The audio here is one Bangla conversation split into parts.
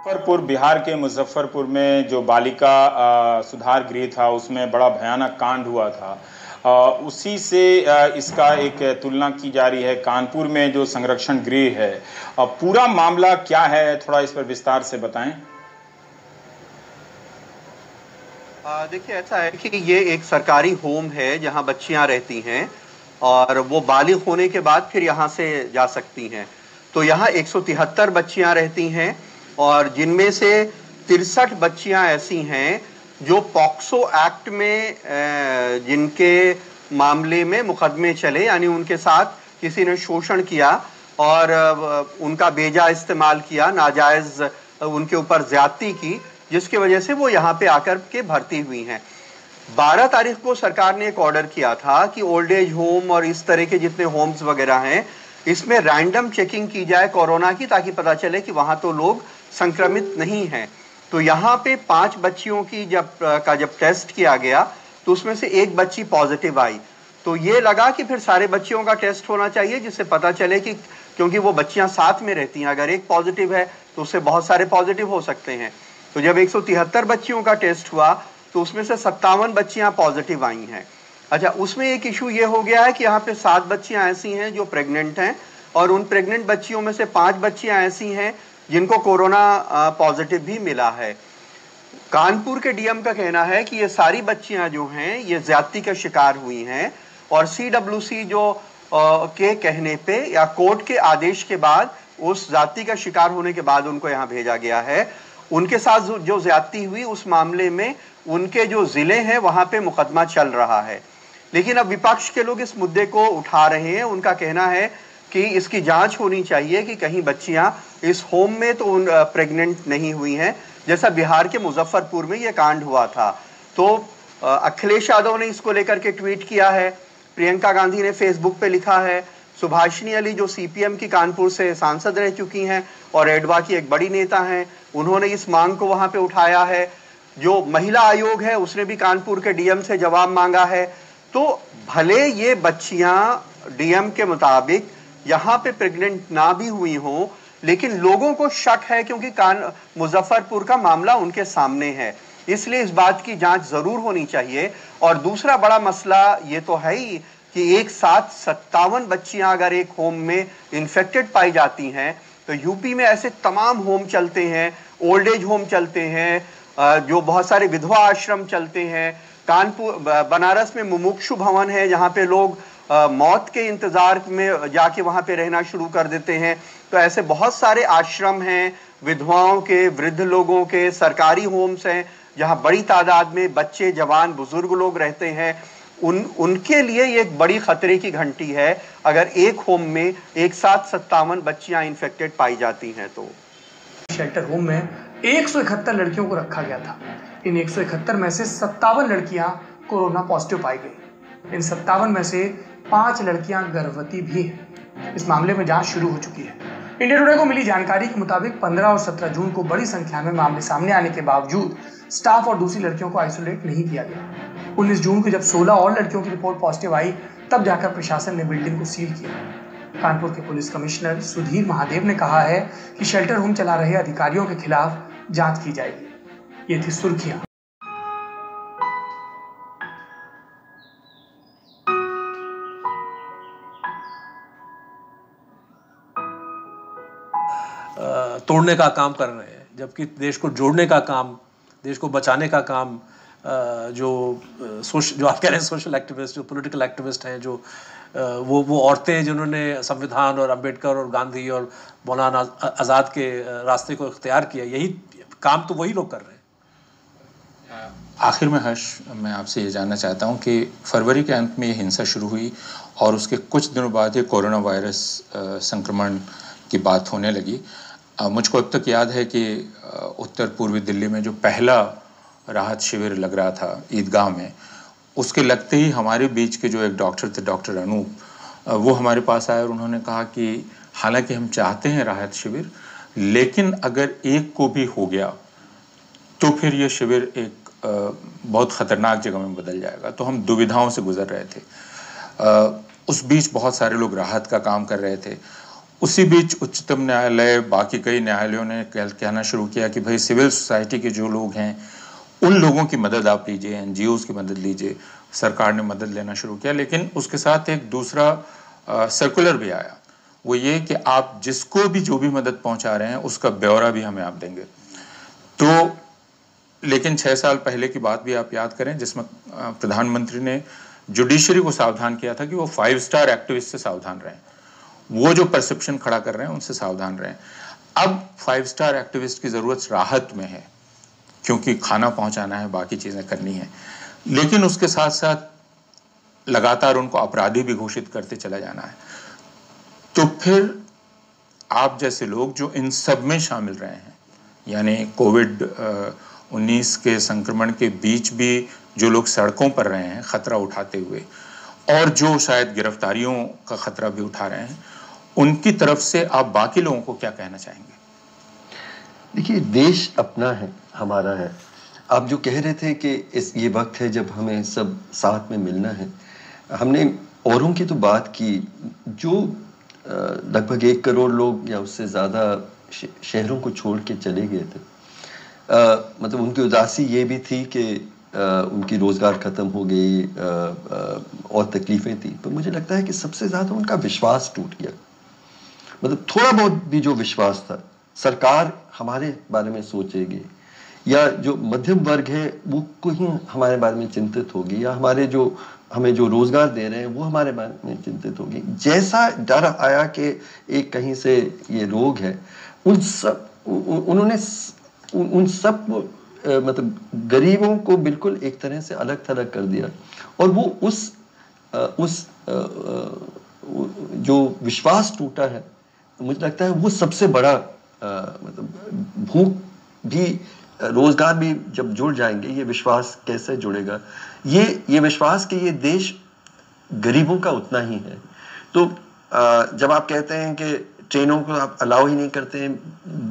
मुजफ्फरपुर, बिहार के मुजफ्फरपुर में जो बालिका सुधार गृह था उसमें बड़ा भयानक कांड हुआ था। उसी से इसका एक तुलना की जा रही है कानपुर में जो संरक्षण गृह है। पूरा मामला क्या है, थोड़ा इस पर विस्तार से बताएं। देखिए, ऐसा है कि ये एक सरकारी होम है जहां बच्चियां रहती हैं और वो बालिग होने के बाद फिर यहाँ से जा सकती हैं। तो यहाँ 173 बच्चियां रहती हैं और जिनमें से 63 बच्चियां ऐसी हैं जो पॉक्सो एक्ट में जिनके मामले में मुकदमे चले, यानी उनके साथ किसी ने शोषण किया और उनका बेजा इस्तेमाल किया, नाजायज उनके ऊपर ज्यादती की, जिसकी वजह से वो यहाँ पे आकर के भर्ती हुई हैं। 12 तारीख को सरकार ने एक ऑर्डर किया था कि ओल्ड एज होम और इस तरह के जितने होम्स वगैरह हैं इसमें रैंडम चेकिंग की जाए कोरोना की, ताकि पता चले कि वहां तो लोग संक्रमित नहीं हैं। तो यहाँ पे 5 बच्चियों की जब टेस्ट किया गया तो उसमें से एक बच्ची पॉजिटिव आई। तो ये लगा कि फिर सारे बच्चियों का टेस्ट होना चाहिए, जिससे पता चले कि, क्योंकि वो बच्चियां साथ में रहती हैं, अगर एक पॉजिटिव है तो उससे बहुत सारे पॉजिटिव हो सकते हैं। तो जब 173 बच्चियों का टेस्ट हुआ तो उसमें से 57 बच्चियां पॉजिटिव आई हैं। अच्छा, उसमें एक इशू ये हो गया है कि यहाँ पे 7 बच्चियां ऐसी हैं जो प्रेग्नेंट हैं और उन प्रेग्नेंट बच्चियों में से 5 बच्चियां ऐसी हैं जिनको कोरोना पॉजिटिव भी मिला है। कानपुर के डीएम का कहना है कि ये सारी बच्चियां जो हैं ये ज्यादती का शिकार हुई हैं और CWC के कहने पे या कोर्ट के आदेश के बाद, उस ज्यादती का शिकार होने के बाद उनको यहाँ भेजा गया है। उनके साथ जो ज्यादती हुई उस मामले में उनके जो जिले हैं वहां पे मुकदमा चल रहा है। लेकिन अब विपक्ष के लोग इस मुद्दे को उठा रहे हैं। उनका कहना है कि इसकी जांच होनी चाहिए कि कहीं बच्चियां इस होम में तो प्रेग्नेंट नहीं हुई हैं, जैसा बिहार के मुजफ्फरपुर में यह कांड हुआ था। तो अखिलेश यादव ने इसको लेकर के ट्वीट किया है, प्रियंका गांधी ने फेसबुक पे लिखा है, सुभाषिनी अली जो CPM की कानपुर से सांसद रह चुकी हैं और एडवा की एक बड़ी नेता हैं, उन्होंने इस मांग को वहां पे उठाया है। जो महिला आयोग है उसने भी कानपुर के डीएम से जवाब मांगा है। तो भले ये बच्चियां डीएम के मुताबिक यहाँ पे प्रेग्नेंट ना भी हुई हों, लेकिन लोगों को शक है क्योंकि मुजफ्फरपुर का मामला उनके सामने है, इसलिए इस बात की जांच जरूर होनी चाहिए। और दूसरा बड़ा मसला ये तो है ही कि एक साथ 57 बच्चियां अगर एक होम में इन्फेक्टेड पाई जाती हैं तो यूपी में ऐसे तमाम होम चलते हैं, ओल्ड एज होम चलते हैं, जो बहुत सारे विधवा आश्रम चलते हैं। कानपुर बनारस में मुमुक्षु भवन है जहाँ पे लोग मौत के इंतजार में जाके वहाँ पे रहना शुरू कर देते हैं। तो ऐसे बहुत सारे आश्रम हैं विधवाओं के, वृद्ध लोगों के, सरकारी होम्स हैं जहाँ बड़ी तादाद में बच्चे, जवान, बुजुर्ग लोग रहते हैं। उनके लिए ये एक बड़ी खतरे की घंटी है अगर एक होम में एक साथ 57 बच्चियां इन्फेक्टेड पाई जाती हैं। तो शेल्टर होम में 171 लड़कियों को रखा गया था। इन 171 में से 57 लड़कियां कोरोना पॉजिटिव पाई गई। इन 57 में से 5 लड़कियां गर्भवती भी हैं। इस मामले में जांच शुरू हो चुकी है। इंडिया टुडे को मिली जानकारी के मुताबिक 15 और 17 जून को बड़ी संख्या में मामले सामने आने के बावजूद स्टाफ और दूसरी लड़कियों को आइसोलेट नहीं किया गया। 19 जून को जब 16 और लड़कियों की रिपोर्ट पॉजिटिव आई तब जाकर प्रशासन ने बिल्डिंग को सील किया। कानपुर के पुलिस कमिश्नर सुधीर महादेव ने कहा है कि शेल्टर होम चला रहे अधिकारियों के खिलाफ जांच की जाएगी। ये थी सुर्खियां। तोड़ने का काम कर रहे हैं, जबकि देश को जोड़ने का काम, देश को बचाने का काम जो आप कह रहे हैं सोशल एक्टिविस्ट, जो पॉलिटिकल एक्टिविस्ट हैं, जो वो औरतें जिन्होंने संविधान और अंबेडकर और गांधी और मौलाना आज़ाद के रास्ते को इख्तियार किया, यही काम तो वही लोग कर रहे हैं। आखिर में हर्ष, मैं आपसे ये जानना चाहता हूँ कि फरवरी के अंत में ये हिंसा शुरू हुई और उसके कुछ दिनों बाद ये कोरोना वायरस संक्रमण की बात होने लगी। मुझको अब तक याद है कि उत्तर पूर्वी दिल्ली में जो पहला राहत शिविर लग रहा था ईदगाह में, उसके लगते ही हमारे बीच के जो एक डॉक्टर थे, डॉक्टर अनूप, वो हमारे पास आए और उन्होंने कहा कि हालांकि हम चाहते हैं राहत शिविर, लेकिन अगर एक को भी हो गया तो फिर ये शिविर एक बहुत ख़तरनाक जगह में बदल जाएगा। तो हम दुविधाओं से गुजर रहे थे। उस बीच बहुत सारे लोग राहत का काम कर रहे थे उसी बीच उच्चतम न्यायालय, बाकी कई न्यायालयों ने कहना शुरू किया कि भाई सिविल सोसाइटी के जो लोग हैं उन लोगों की मदद आप लीजिए, एनजीओज की मदद लीजिए। सरकार ने मदद लेना शुरू किया, लेकिन उसके साथ एक दूसरा सर्कुलर भी आया, वो ये कि आप जिसको भी जो भी मदद पहुंचा रहे हैं उसका ब्यौरा भी हमें आप देंगे। तो लेकिन 6 साल पहले की बात भी आप याद करें, जिसमें प्रधानमंत्री ने जुडिशरी को सावधान किया था कि वो 5 स्टार एक्टिविस्ट से सावधान रहें, वो जो परसेप्शन खड़ा कर रहे हैं उनसे सावधान रहें। अब 5 स्टार एक्टिविस्ट की ज़रूरत राहत में है, क्योंकि खाना पहुंचाना है, बाकी चीज़ें करनी है, लेकिन उसके साथ साथ लगातार उनको अपराधी भी घोषित करते चला जाना है। तो फिर आप जैसे लोग जो इन सब में शामिल रहे हैं, यानी कोविड-19 के संक्रमण के बीच भी जो लोग सड़कों पर रहे हैं खतरा उठाते हुए, और जो शायद गिरफ्तारियों का खतरा भी उठा रहे हैं, उनकी तरफ से आप बाकी लोगों को क्या कहना चाहेंगे? देखिए, देश अपना है, हमारा है। आप जो कह रहे थे कि ये वक्त है जब हमें सब साथ में मिलना है, हमने औरों की तो बात की, जो लगभग 1 करोड़ लोग या उससे ज़्यादा शहरों को छोड़ के चले गए थे। मतलब उनकी उदासी ये भी थी कि उनकी रोज़गार ख़त्म हो गई और तकलीफ़ें थी, पर मुझे लगता है कि सबसे ज़्यादा उनका विश्वास टूट गया। मतलब थोड़ा बहुत भी जो विश्वास था, सरकार हमारे बारे में सोचेगी, या जो मध्यम वर्ग है वो कहीं हमारे बारे में चिंतित होगी, या हमारे जो हमें जो रोज़गार दे रहे हैं वो हमारे बारे में चिंतित होगी। जैसा डर आया कि एक कहीं से ये रोग है, उन्होंने उन सब मतलब गरीबों को बिल्कुल एक तरह से अलग थलग कर दिया, और वो उस जो विश्वास टूटा है, मुझे लगता है वो सबसे बड़ा मतलब भूख भी, रोजगार भी जब जुड़ जाएंगे, ये विश्वास कैसे जुड़ेगा? ये विश्वास कि ये देश गरीबों का उतना ही है। तो जब आप कहते हैं कि ट्रेनों को आप अलाउ ही नहीं करते हैं,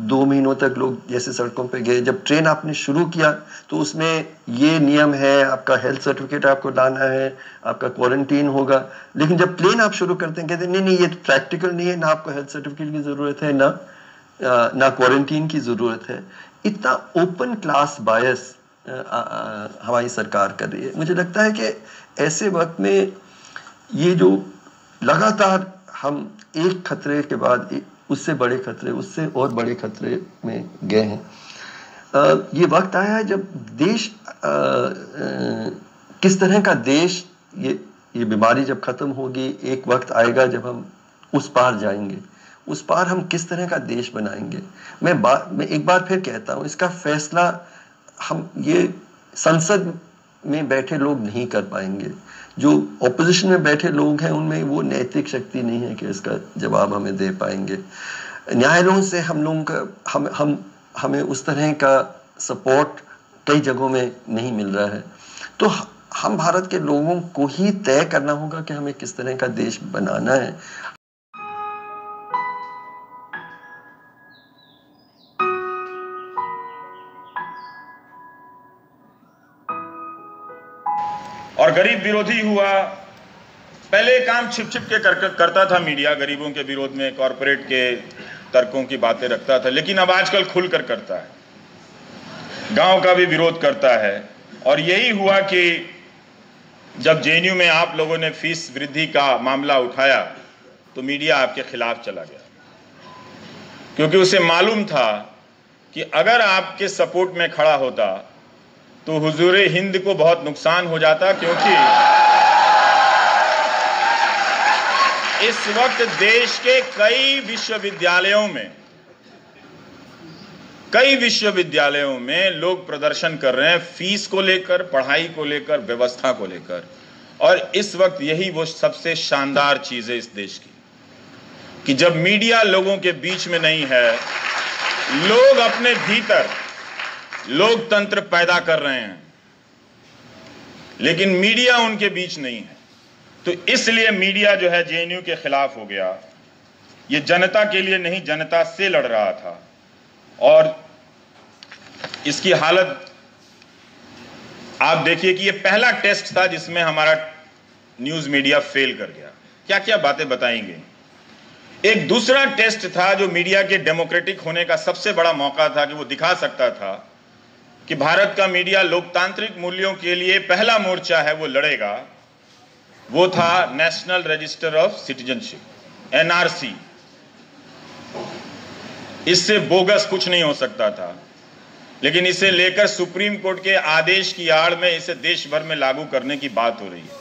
2 महीनों तक लोग जैसे सड़कों पे गए, जब ट्रेन आपने शुरू किया तो उसमें ये नियम है, आपका हेल्थ सर्टिफिकेट आपको लाना है, आपका क्वारंटीन होगा, लेकिन जब प्लेन आप शुरू करते हैं कहते हैं नहीं ये तो प्रैक्टिकल नहीं है, ना आपको हेल्थ सर्टिफिकेट की ज़रूरत है, ना क्वारंटीन की ज़रूरत है। इतना ओपन क्लास बायस हमारी सरकार कर रही है। मुझे लगता है कि ऐसे वक्त में ये जो लगातार हम एक खतरे के बाद उससे बड़े खतरे, उससे और बड़े खतरे में गए हैं, ये वक्त आया है जब देश किस तरह का देश, ये बीमारी जब खत्म होगी, एक वक्त आएगा जब हम उस पार जाएंगे, उस पार हम किस तरह का देश बनाएंगे। मैं एक बार फिर कहता हूँ, इसका फैसला हम ये संसद में बैठे लोग नहीं कर पाएंगे। जो ऑपोजिशन में बैठे लोग हैं उनमें वो नैतिक शक्ति नहीं है कि इसका जवाब हमें दे पाएंगे। न्यायालयों से हम लोगों का हमें उस तरह का सपोर्ट कई जगहों में नहीं मिल रहा है। तो हम भारत के लोगों को ही तय करना होगा कि हमें किस तरह का देश बनाना है। और गरीब विरोधी हुआ। पहले काम छिप छिप के करता था मीडिया, गरीबों के विरोध में कॉरपोरेट के तर्कों की बातें रखता था, लेकिन अब आजकल खुलकर करता है, गांव का भी विरोध करता है। और यही हुआ कि जब जेएनयू में आप लोगों ने फीस वृद्धि का मामला उठाया तो मीडिया आपके खिलाफ चला गया, क्योंकि उसे मालूम था कि अगर आपके सपोर्ट में खड़ा होता तो हुजूरे हिंद को बहुत नुकसान हो जाता, क्योंकि इस वक्त देश के कई विश्वविद्यालयों में लोग प्रदर्शन कर रहे हैं फीस को लेकर, पढ़ाई को लेकर, व्यवस्था को लेकर। और इस वक्त यही वो सबसे शानदार चीज है इस देश की, कि जब मीडिया लोगों के बीच में नहीं है, लोग अपने भीतर लोकतंत्र पैदा कर रहे हैं, लेकिन मीडिया उनके बीच नहीं है। तो इसलिए मीडिया जो है जेएनयू के खिलाफ हो गया। ये जनता के लिए नहीं, जनता से लड़ रहा था, और इसकी हालत आप देखिए कि ये पहला टेस्ट था जिसमें हमारा न्यूज मीडिया फेल कर गया। क्या क्या बातें बताएंगे एक दूसरा टेस्ट था जो मीडिया के डेमोक्रेटिक होने का सबसे बड़ा मौका था कि वो दिखा सकता था कि भारत का मीडिया लोकतांत्रिक मूल्यों के लिए पहला मोर्चा है वो लड़ेगा। वो था national register of citizenship, NRC. इससे बोगस कुछ नहीं हो सकता था, लेकिन इसे लेकर सुप्रीम कोर्ट के आदेश की आड़ में इसे देश भर में लागू करने की बात हो रही है।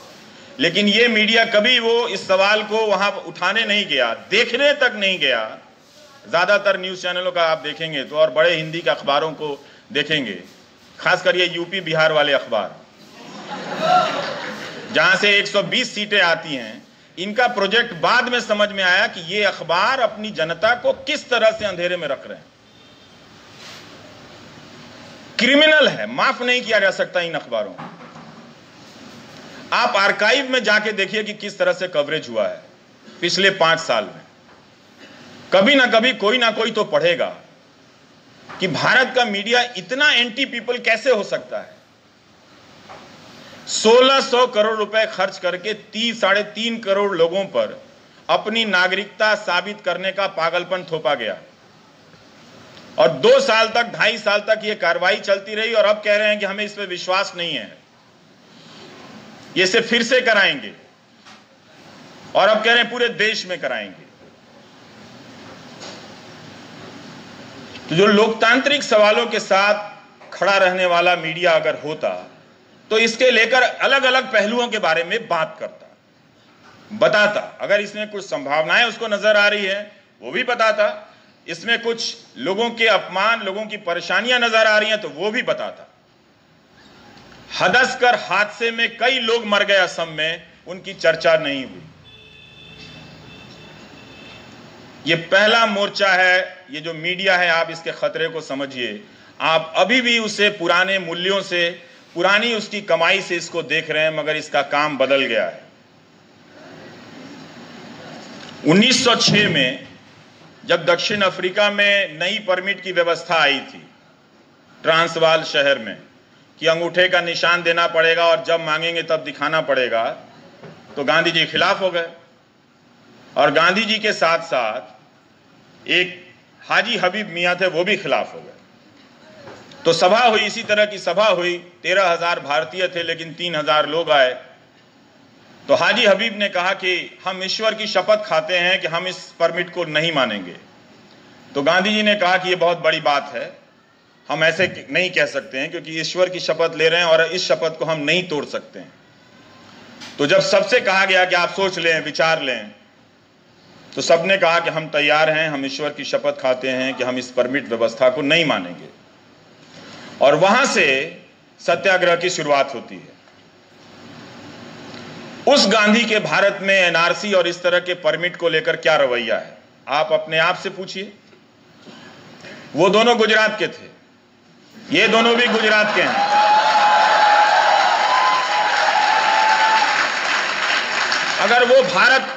लेकिन ये मीडिया कभी वो इस सवाल को वहां उठाने नहीं गया, देखने तक नहीं गया। ज्यादातर न्यूज चैनलों का आप देखेंगे तो, और बड़े हिंदी के अखबारों को देखेंगे, खासकर ये यूपी बिहार वाले अखबार जहां से 120 सीटें आती हैं, इनका प्रोजेक्ट बाद में समझ में आया कि ये अखबार अपनी जनता को किस तरह से अंधेरे में रख रहे हैं। क्रिमिनल है, माफ नहीं किया जा सकता इन अखबारों को। आप आर्काइव में जाके देखिए कि किस तरह से कवरेज हुआ है पिछले 5 साल में। कभी ना कभी कोई ना कोई तो पढ़ेगा कि भारत का मीडिया इतना एंटी पीपल कैसे हो सकता है। 1600 करोड़ रुपए खर्च करके 3.5 करोड़ लोगों पर अपनी नागरिकता साबित करने का पागलपन थोपा गया, और 2 साल तक, 2.5 साल तक यह कार्रवाई चलती रही, और अब कह रहे हैं कि हमें इस पर विश्वास नहीं है, ये से फिर से कराएंगे, और अब कह रहे हैं पूरे देश में कराएंगे। तो जो लोकतांत्रिक सवालों के साथ खड़ा रहने वाला मीडिया अगर होता तो इसके लेकर अलग अलग पहलुओं के बारे में बात करता, बताता। अगर इसमें कुछ संभावनाएं उसको नजर आ रही है वो भी बताता, इसमें कुछ लोगों के अपमान, लोगों की परेशानियां नजर आ रही हैं तो वो भी बताता। हदसकर हादसे में कई लोग मर गए असम में, उनकी चर्चा नहीं हुई। ये पहला मोर्चा है, ये जो मीडिया है, आप इसके खतरे को समझिए। आप अभी भी उसे पुराने मूल्यों से, पुरानी उसकी कमाई से इसको देख रहे हैं, मगर इसका काम बदल गया है। 1906 में जब दक्षिण अफ्रीका में नई परमिट की व्यवस्था आई थी ट्रांसवाल शहर में कि अंगूठे का निशान देना पड़ेगा और जब मांगेंगे तब दिखाना पड़ेगा, तो गांधी जी खिलाफ हो गए, और गांधी जी के साथ साथ एक हाजी हबीब मियां थे, वो भी खिलाफ हो गए। तो सभा हुई, इसी तरह की सभा हुई। 13,000 भारतीय थे लेकिन 3,000 लोग आए। तो हाजी हबीब ने कहा कि हम ईश्वर की शपथ खाते हैं कि हम इस परमिट को नहीं मानेंगे। तो गांधी जी ने कहा कि यह बहुत बड़ी बात है, हम ऐसे नहीं कह सकते हैं, क्योंकि ईश्वर की शपथ ले रहे हैं और इस शपथ को हम नहीं तोड़ सकते हैं। तो जब सबसे कहा गया कि आप सोच लें, विचार लें, तो सबने कहा कि हम तैयार हैं, हम ईश्वर की शपथ खाते हैं कि हम इस परमिट व्यवस्था को नहीं मानेंगे। और वहां से सत्याग्रह की शुरुआत होती है। उस गांधी के भारत में एनआरसी और इस तरह के परमिट को लेकर क्या रवैया है, आप अपने आप से पूछिए। वो दोनों गुजरात के थे, ये दोनों भी गुजरात के हैं। अगर वो भारत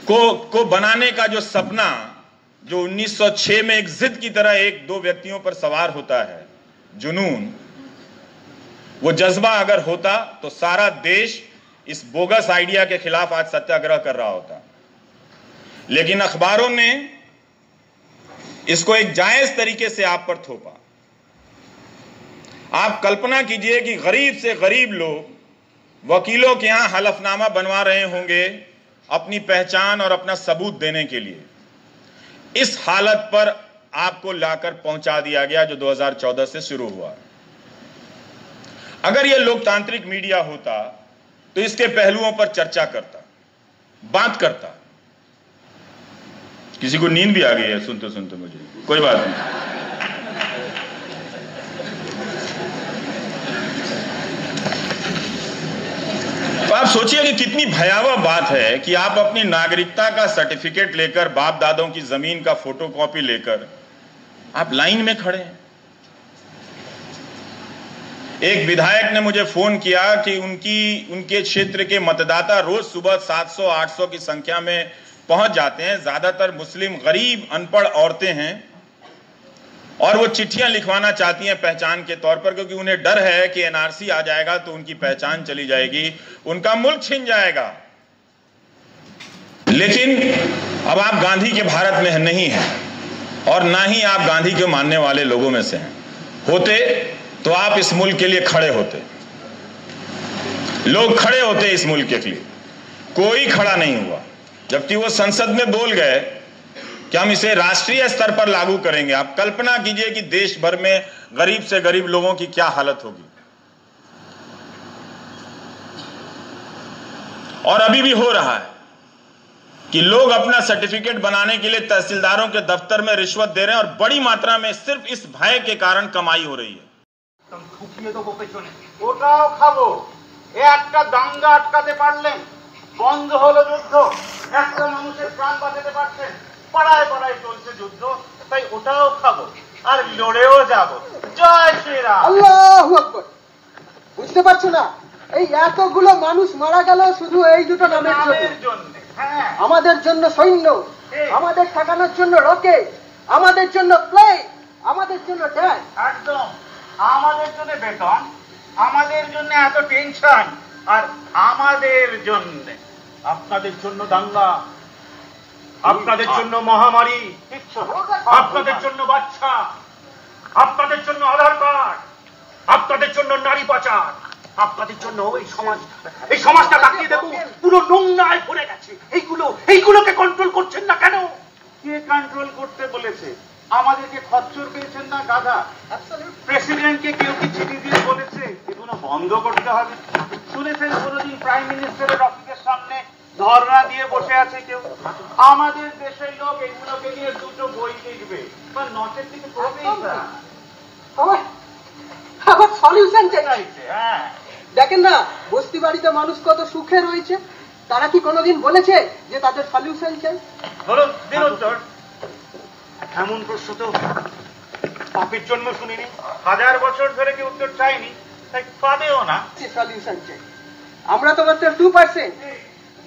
को बनाने का जो सपना, जो 1906 में एक जिद की तरह 1-2 व्यक्तियों पर सवार होता है, जुनून, वो जज्बा अगर होता तो सारा देश इस बोगस आइडिया के खिलाफ आज सत्याग्रह कर रहा होता। लेकिन अखबारों ने इसको एक जायज तरीके से आप पर थोपा। आप कल्पना कीजिए कि गरीब से गरीब लोग वकीलों के यहां हलफनामा बनवा रहे होंगे अपनी पहचान और अपना सबूत देने के लिए। इस हालत पर आपको लाकर पहुंचा दिया गया जो 2014 से शुरू हुआ। अगर यह लोकतांत्रिक मीडिया होता तो इसके पहलुओं पर चर्चा करता, बात करता। किसी को नींद भी आ गई है सुनते सुनते मुझे, कोई बात नहीं। तो आप सोचिए कि कितनी भयावह बात है कि आप अपनी नागरिकता का सर्टिफिकेट लेकर, बाप दादों की जमीन का फोटोकॉपी लेकर आप लाइन में खड़े हैं। एक विधायक ने मुझे फोन किया कि उनके क्षेत्र के मतदाता रोज सुबह 700-800 की संख्या में पहुंच जाते हैं, ज्यादातर मुस्लिम गरीब अनपढ़ औरतें हैं, और वो चिट्ठियां लिखवाना चाहती हैं पहचान के तौर पर, क्योंकि उन्हें डर है कि एनआरसी आ जाएगा तो उनकी पहचान चली जाएगी, उनका मुल्क छिन जाएगा। लेकिन अब आप गांधी के भारत में नहीं हैं और ना ही आप गांधी के मानने वाले लोगों में से हैं। होते तो आप इस मुल्क के लिए खड़े होते, लोग खड़े होते इस मुल्क के लिए, कोई खड़ा नहीं हुआ। जबकि वो संसद में बोल गए कि हम इसे राष्ट्रीय स्तर पर लागू करेंगे। आप कल्पना कीजिए कि देश भर में गरीब से गरीब लोगों की क्या हालत होगी। और अभी भी हो रहा है कि लोग अपना सर्टिफिकेट बनाने के लिए तहसीलदारों के दफ्तर में रिश्वत दे रहे हैं और बड़ी मात्रा में सिर्फ इस भय के कारण कमाई हो रही है। ওটাও খাবো, একটা দাঙ্গা আটকাতে পারলেন, বন্ধ হলো যুদ্ধ, একটা মানুষের প্রাণ বাঁচাতে পারছেন, পাড়ায় পাড়ায় চলছে যুদ্ধ, তাই ওটাও খাবো আর লড়েও যাব। জয় শ্রীরাম। আল্লাহু আকবার। বুঝতে পারছো না এই এতগুলো মানুষ মারা গেল শুধু এই দুটো নামের জন্য? আমাদের জন্য সৈন্য, আমাদের ঠেকানোর জন্য রকেট, আমাদের জন্য প্লেন, আমাদের জন্য ট্যাঙ্ক। একদম আমাদের জন্য বেতন, আমাদের জন্য এত টেনশন, আর আমাদের জন্য আপনাদের জন্য দাঙ্গা, আপনাদের জন্য মহামারী, আপনাদের জন্য বাচ্চা, আপনাদের জন্য আধার কার্ড, আপনাদের জন্য নারী পাচার, আপনাদের জন্য এই সমাজটা তাকিয়ে দেখুন পুরো নোংরায় ভরে গেছে। এইগুলোকে কন্ট্রোল করছেন না কেন? কে কন্ট্রোল করতে বলেছে? আমাদেরকে খচ্চর পেয়েছেন না গাধা? প্রেসিডেন্টকে কেউ কি চিঠি দিয়ে বলেছে এগুলো বন্ধ করতে হবে? শুনেছেন কোনোদিন প্রাইম মিনিস্টারের অফিসের সামনে ধর্ণা দিয়ে বসে আছে কেউ? আমাদের দেশের লোক এইগুলোকে নিয়ে দুটো বই লিখবে বা নচের দিকে করবেই না। আবার সলিউশন চাইছে। হ্যাঁ দেখেন না বস্তি বাড়িতে মানুষ কত সুখে রয়েছে, তারা কি কোনোদিন বলেছে যে তাদের সলিউশন চাই? বলুন দিন উত্তর। এমন প্রশ্ন তো পাপের জন্য শুনিনি, 1000 বছর ধরে কি উত্তর চাইনি, তাই পাবেও না। সলিউশন চাই আমরা তো মাত্র 2%।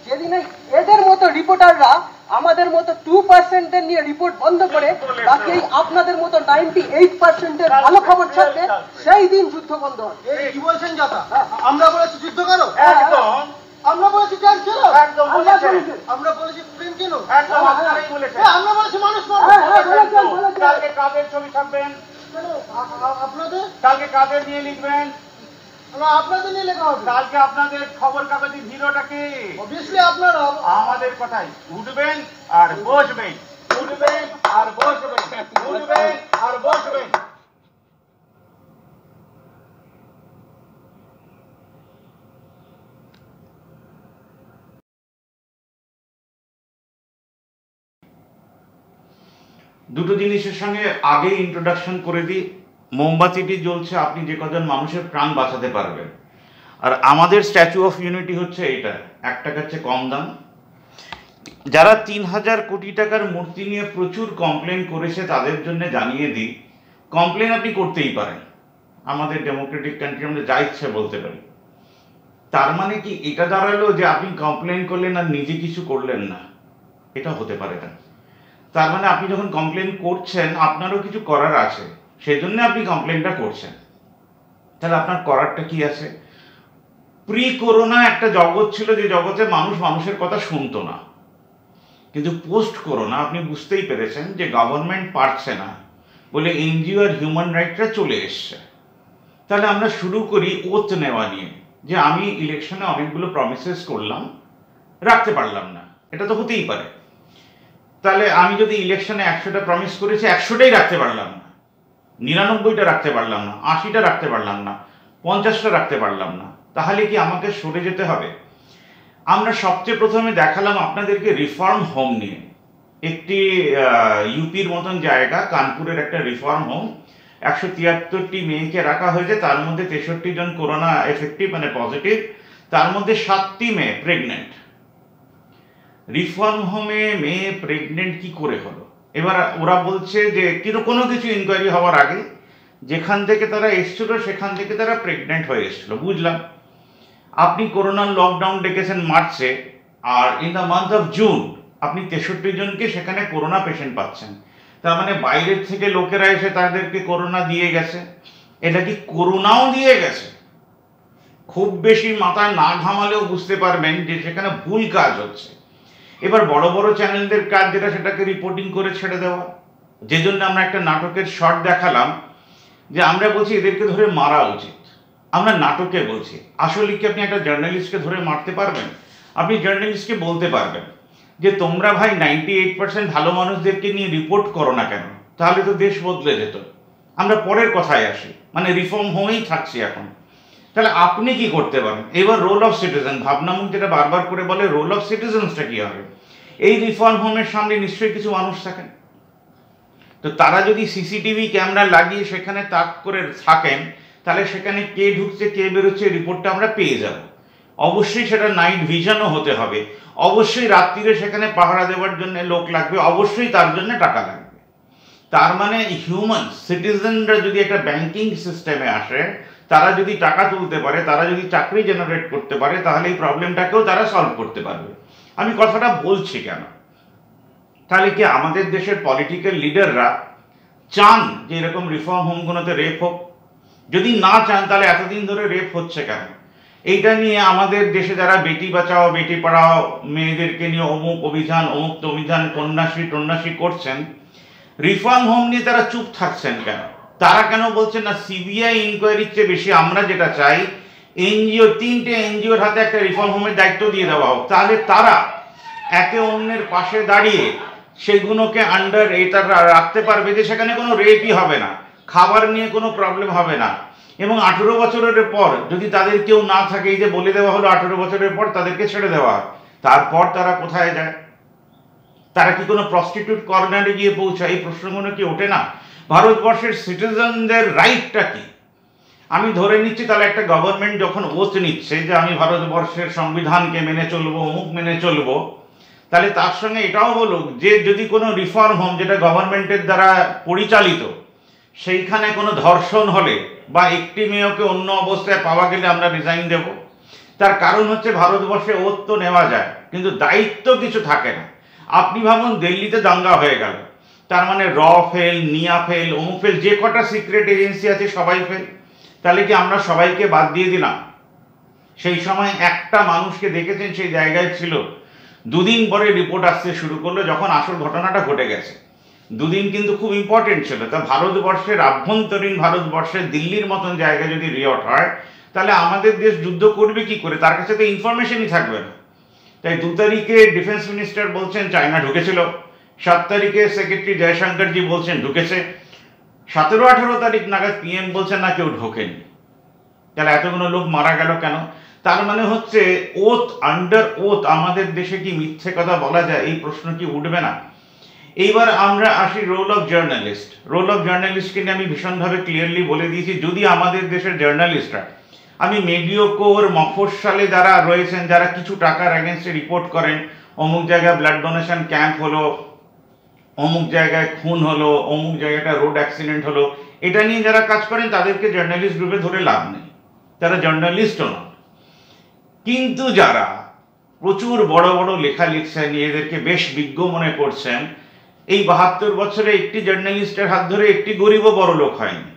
যেদিন এদের মতো রিপোর্টাররা আমাদের মতো 2% এর নিয়ে রিপোর্ট বন্ধ করে বাকি আপনাদের মতো 98% এর ভালো খবর ছাড়বে, সেই দিন যুদ্ধ বন্ধ হবে। কি বলছেন জাতা? আমরা বলেছি যুদ্ধ করো, একদম। আমরা বলেছি ট্যাঙ্ক চালো, একদম বলেছেন। আমরা বলেছি প্রেম কেন, একদম আপনারাই বলেছেন। আমরা বলেছি মানুষ মারো। কালকে কাদের ছবি ছাপবেন? আপনাদের। কালকে কাদের নিয়ে লিখবেন? আপনাদের নিয়ে লেখা হবে। কালকে আপনাদের খবর কাগজের হিরোটাকে অবভিয়াসলি আপনারা। আমাদের কথাই উঠবেন আর বসবেন, উঠবেন আর বসবেন, উঠবেন আর বসবেন। দুটো জিনিসের সঙ্গে আগে ইন্ট্রোডাকশন করে দিই। মোমবাতিটি জ্বলছে, আপনি যে কজন মানুষের প্রাণ বাঁচাতে পারবেন। আর আমাদের স্ট্যাচু অফ ইউনিটি হচ্ছে এইটা, 1 টাকার চেয়ে কম দাম। যারা 3000 কোটি টাকার মূর্তি নিয়ে প্রচুর কমপ্লেন করেছে তাদের জন্য জানিয়ে দিই, কমপ্লেন আপনি করতেই পারেন, আমাদের ডেমোক্রেটিক কান্ট্রি আমরা যা ইচ্ছে বলতে পারি। তার মানে কি এটা দাঁড়ালো যে আপনি কমপ্লেন করলেন আর নিজে কিছু করলেন না? এটা হতে পারে না। তার মানে আপনি যখন কমপ্লেন করছেন আপনারও কিছু করার আছে, সেই জন্য আপনি কমপ্লেনটা করছেন। তাহলে আপনার করারটা কি আছে? প্রি করোনা একটা জগৎ ছিল যে জগতে মানুষ মানুষের কথা শুনতো না, কিন্তু পোস্ট করোনা আপনি বুঝতেই পেরেছেন যে গভর্নমেন্ট পারছে না বলে এনজিও আর হিউম্যান রাইটসরা চলে এসছে। তাহলে আমরা শুরু করি ওথ নেওয়া নিয়ে, যে আমি ইলেকশনে অনেকগুলো প্রমিসেস করলাম, রাখতে পারলাম না, এটা তো হতেই পারে। তাহলে আমি যদি ইলেকশনে 100টা প্রমিস করেছি 100টাই রাখতে পারলাম না, 99টা রাখতে পারলাম না, 80টা রাখতে পারলাম না, 50টা রাখতে পারলাম না, তাহলে কি আমাকে সরে যেতে হবে? আমরা সবচেয়ে প্রথমে দেখালাম আপনাদেরকে রিফর্ম হোম নিয়ে। একটি ইউপির মতন জায়গা, কানপুরের একটা রিফর্ম হোম, 173টি মেয়েকে রাখা হয়েছে, তার মধ্যে 63 জন করোনা এফেক্টিভ মানে পজিটিভ, তার মধ্যে 7টি মেয়ে প্রেগনেন্ট। রিফর্ম হোমে মেয়ে প্রেগনেন্ট কি করে হলো? এবার ওরা বলছে যে কোনো কিছু ইনকোয়ারি হওয়ার আগে যেখান থেকে তারা এসছিল সেখান থেকে তারা প্রেগনেন্ট হয়ে এসেছিল। বুঝলাম, আপনি করোনার লকডাউন ডেকেছেন মার্চে, আর in the month of June আপনি 63 জনকে সেখানে করোনা পেশেন্ট পাচ্ছেন। তার মানে বাইরের থেকে লোকেরা এসে তাদেরকে করোনা দিয়ে গেছে। এটা কি করোনাও দিয়ে গেছে? খুব বেশি মাথায় না ঘামালেও বুঝতে পারবেন যে সেখানে ভুল কাজ হচ্ছে। এবার বড় বড় চ্যানেলদের কাজ যেটা সেটাকে রিপোর্টিং করে ছেড়ে দেওয়া, যে জন্য আমরা একটা নাটকের শর্ট দেখালাম যে আমরা বলছি এদেরকে ধরে মারা উচিত। আমরা নাটকে বলছি, আসলে কি আপনি একটা জার্নালিস্টকে ধরে মারতে পারবেন? আপনি জার্নালিস্টকে বলতে পারবেন যে তোমরা ভাই 98% ভালো মানুষদেরকে নিয়ে রিপোর্ট করো না কেন, তাহলে তো দেশ বদলে যেত। আমরা পরের কথায় আসি, মানে রিফর্ম হয়েই থাকছি এখন। তাহলে আপনি কি করতে পারেন? এবার রোল অফ সিটিজেন, ভাবনামুখ যেটা বারবার করে বলে রোল অফ সিটিজেন্সটা কি হবে? এই রিফর্ম হোমের সামনে নিশ্চয়ই কিছু মানুষ থাকেন, তো তারা যদি সিসিটিভি ক্যামেরা লাগিয়ে সেখানে তাক করে থাকেন, তাহলে সেখানে কে ঢুকছে কে বেরোচ্ছে রিপোর্টটা আমরা পেয়ে যাব। অবশ্যই সেটা নাইট ভিশনও হতে হবে, অবশ্যই রাত্রিরে সেখানে পাহারা দেওয়ার জন্য লোক লাগবে, অবশ্যই তার জন্য টাকা লাগবে। তার মানে হিউম্যান সিটিজেনরা যদি একটা ব্যাংকিং সিস্টেমে আসে, তারা যদি টাকা তুলতে পারে, তারা যদি চাকরি জেনারেট করতে পারে, তাহলে এই প্রবলেমটাকেও তারা সলভ করতে পারবে। আমি কথাটা বলছি কেন? তাহলে কি আমাদের দেশের পলিটিক্যাল লিডাররা চান যে এরকম রিফর্ম হোমগুলোতে রেপ হোক? যদি না চান তাহলে এতদিন ধরে রেপ হচ্ছে কেন? এইটা নিয়ে আমাদের দেশে যারা বেটি বাঁচাও বেটি পড়াও মেয়েদেরকে নিয়ে অমুক অভিযান কন্যাশ্রী টন্যাশ্রী করছেন, রিফর্ম হোম নিয়ে তারা চুপ থাকছেন কেন? তারা কেন বলছেন না সিবিআই ইনকোয়ারির চেয়ে বেশি আমরা যেটা চাই এনজিও, 3টে এনজিওর হাতে একটা রিফর্ম হোমের দায়িত্ব দিয়ে দেওয়া হোক, তাহলে তারা একে অন্যের পাশে দাঁড়িয়ে সেগুলোকে আন্ডার এটা রাখতে পারবে যে সেখানে কোনো রেপই হবে না, খাবার নিয়ে কোনো প্রবলেম হবে না। এবং 18 বছরের পর যদি তাদের কেউ না থাকে, এই যে বলে দেওয়া হলো 18 বছরের পর তাদেরকে ছেড়ে দেওয়া, তারপর তারা কোথায় যায়? তারা কি কোনো প্রস্টিটিউট কর্নারে গিয়ে পৌঁছায়? এই প্রশ্নগুলো কি ওঠে না? ভারতবর্ষের সিটিজেনদের রাইটটা কি? আমি ধরে নিচ্ছি তাহলে একটা গভর্নমেন্ট যখন ওথ নিচ্ছে যে আমি ভারতবর্ষের সংবিধানকে মেনে চলবো, অমুক মেনে চলবো, তাহলে তার সঙ্গে এটাও বলুক যে যদি কোনো রিফর্ম হোম যেটা গভর্নমেন্টের দ্বারা পরিচালিত, সেইখানে কোনো ধর্ষণ হলে বা একটি মেয়েকে অন্য অবস্থায় পাওয়া গেলে আমরা রিজাইন দেব। তার কারণ হচ্ছে ভারতবর্ষে ওথ তো নেওয়া যায় কিন্তু দায়িত্ব কিছু থাকে না। আপনি ভাবুন দিল্লিতে দাঙ্গা হয়ে গেল, তার মানে র ফেল, নিয়া ফেল, অমুক ফেল, যে কটা সিক্রেট এজেন্সি আছে সবাই ফেল। তাহলে কি আমরা সবাইকে বাদ দিয়ে দিলাম? সেই সময় একটা মানুষকে দেখেছেন সেই জায়গায় ছিল, 2 দিন পরে রিপোর্ট আসতে শুরু করলো যখন আসল ঘটনাটা ঘটে গেছে। 2 দিন কিন্তু খুব ইম্পর্টেন্ট ছিল। তা ভারতবর্ষের আভ্যন্তরীণ, ভারতবর্ষের দিল্লির মতন জায়গায় যদি রিয়ট হয়, তাহলে আমাদের দেশ যুদ্ধ করবে কি করে? তার কাছে তো ইনফরমেশনই থাকবে না। তাই 2 তারিখে ডিফেন্স মিনিস্টার বলছেন চায়না ঢুকেছিল, 7 তারিখে সেক্রেটারি জয়শঙ্করজি বলছেন ঢুকেছে, 17-18 তারিখ নাগাদ পিএম বলছেন না কেউ ঢোকেনি। তাহলে এতগুলো লোক মারা গেল কেন? তার মানে হচ্ছে ওথ, আন্ডার ওথ আমাদের দেশে কি মিথ্যে কথা বলা যায়? এই প্রশ্ন কি উঠবে না? এইবার আমরা আসি role of journalist. Role of জার্নালিস্টকে নিয়ে আমি ভীষণভাবে ক্লিয়ারলি বলে দিয়েছি, যদি আমাদের দেশের জার্নালিস্টরা, আমি মেডিওকোর মফস্বলে যারা রয়েছেন, যারা কিছু টাকার অ্যাগেনস্টে রিপোর্ট করেন, অমুক জায়গায় ব্লাড ডোনেশন ক্যাম্প হলো, অমুক জায়গায় খুন হলো, অমুক জায়গাটা রোড অ্যাক্সিডেন্ট হলো, এটা নিয়ে যারা কাজ করেন তাদেরকে জার্নালিস্ট গ্রুপে ধরে লাভ নেই, তারা জার্নালিস্টও নয়। কিন্তু যারা প্রচুর বড় বড় লেখা লিখছেন, নিজেদেরকে বেশ বিজ্ঞ মনে করছেন, এই 72 বছরে একটি জার্নালিস্টের হাত ধরে একটি গরিবও বড় লোক হয়নি।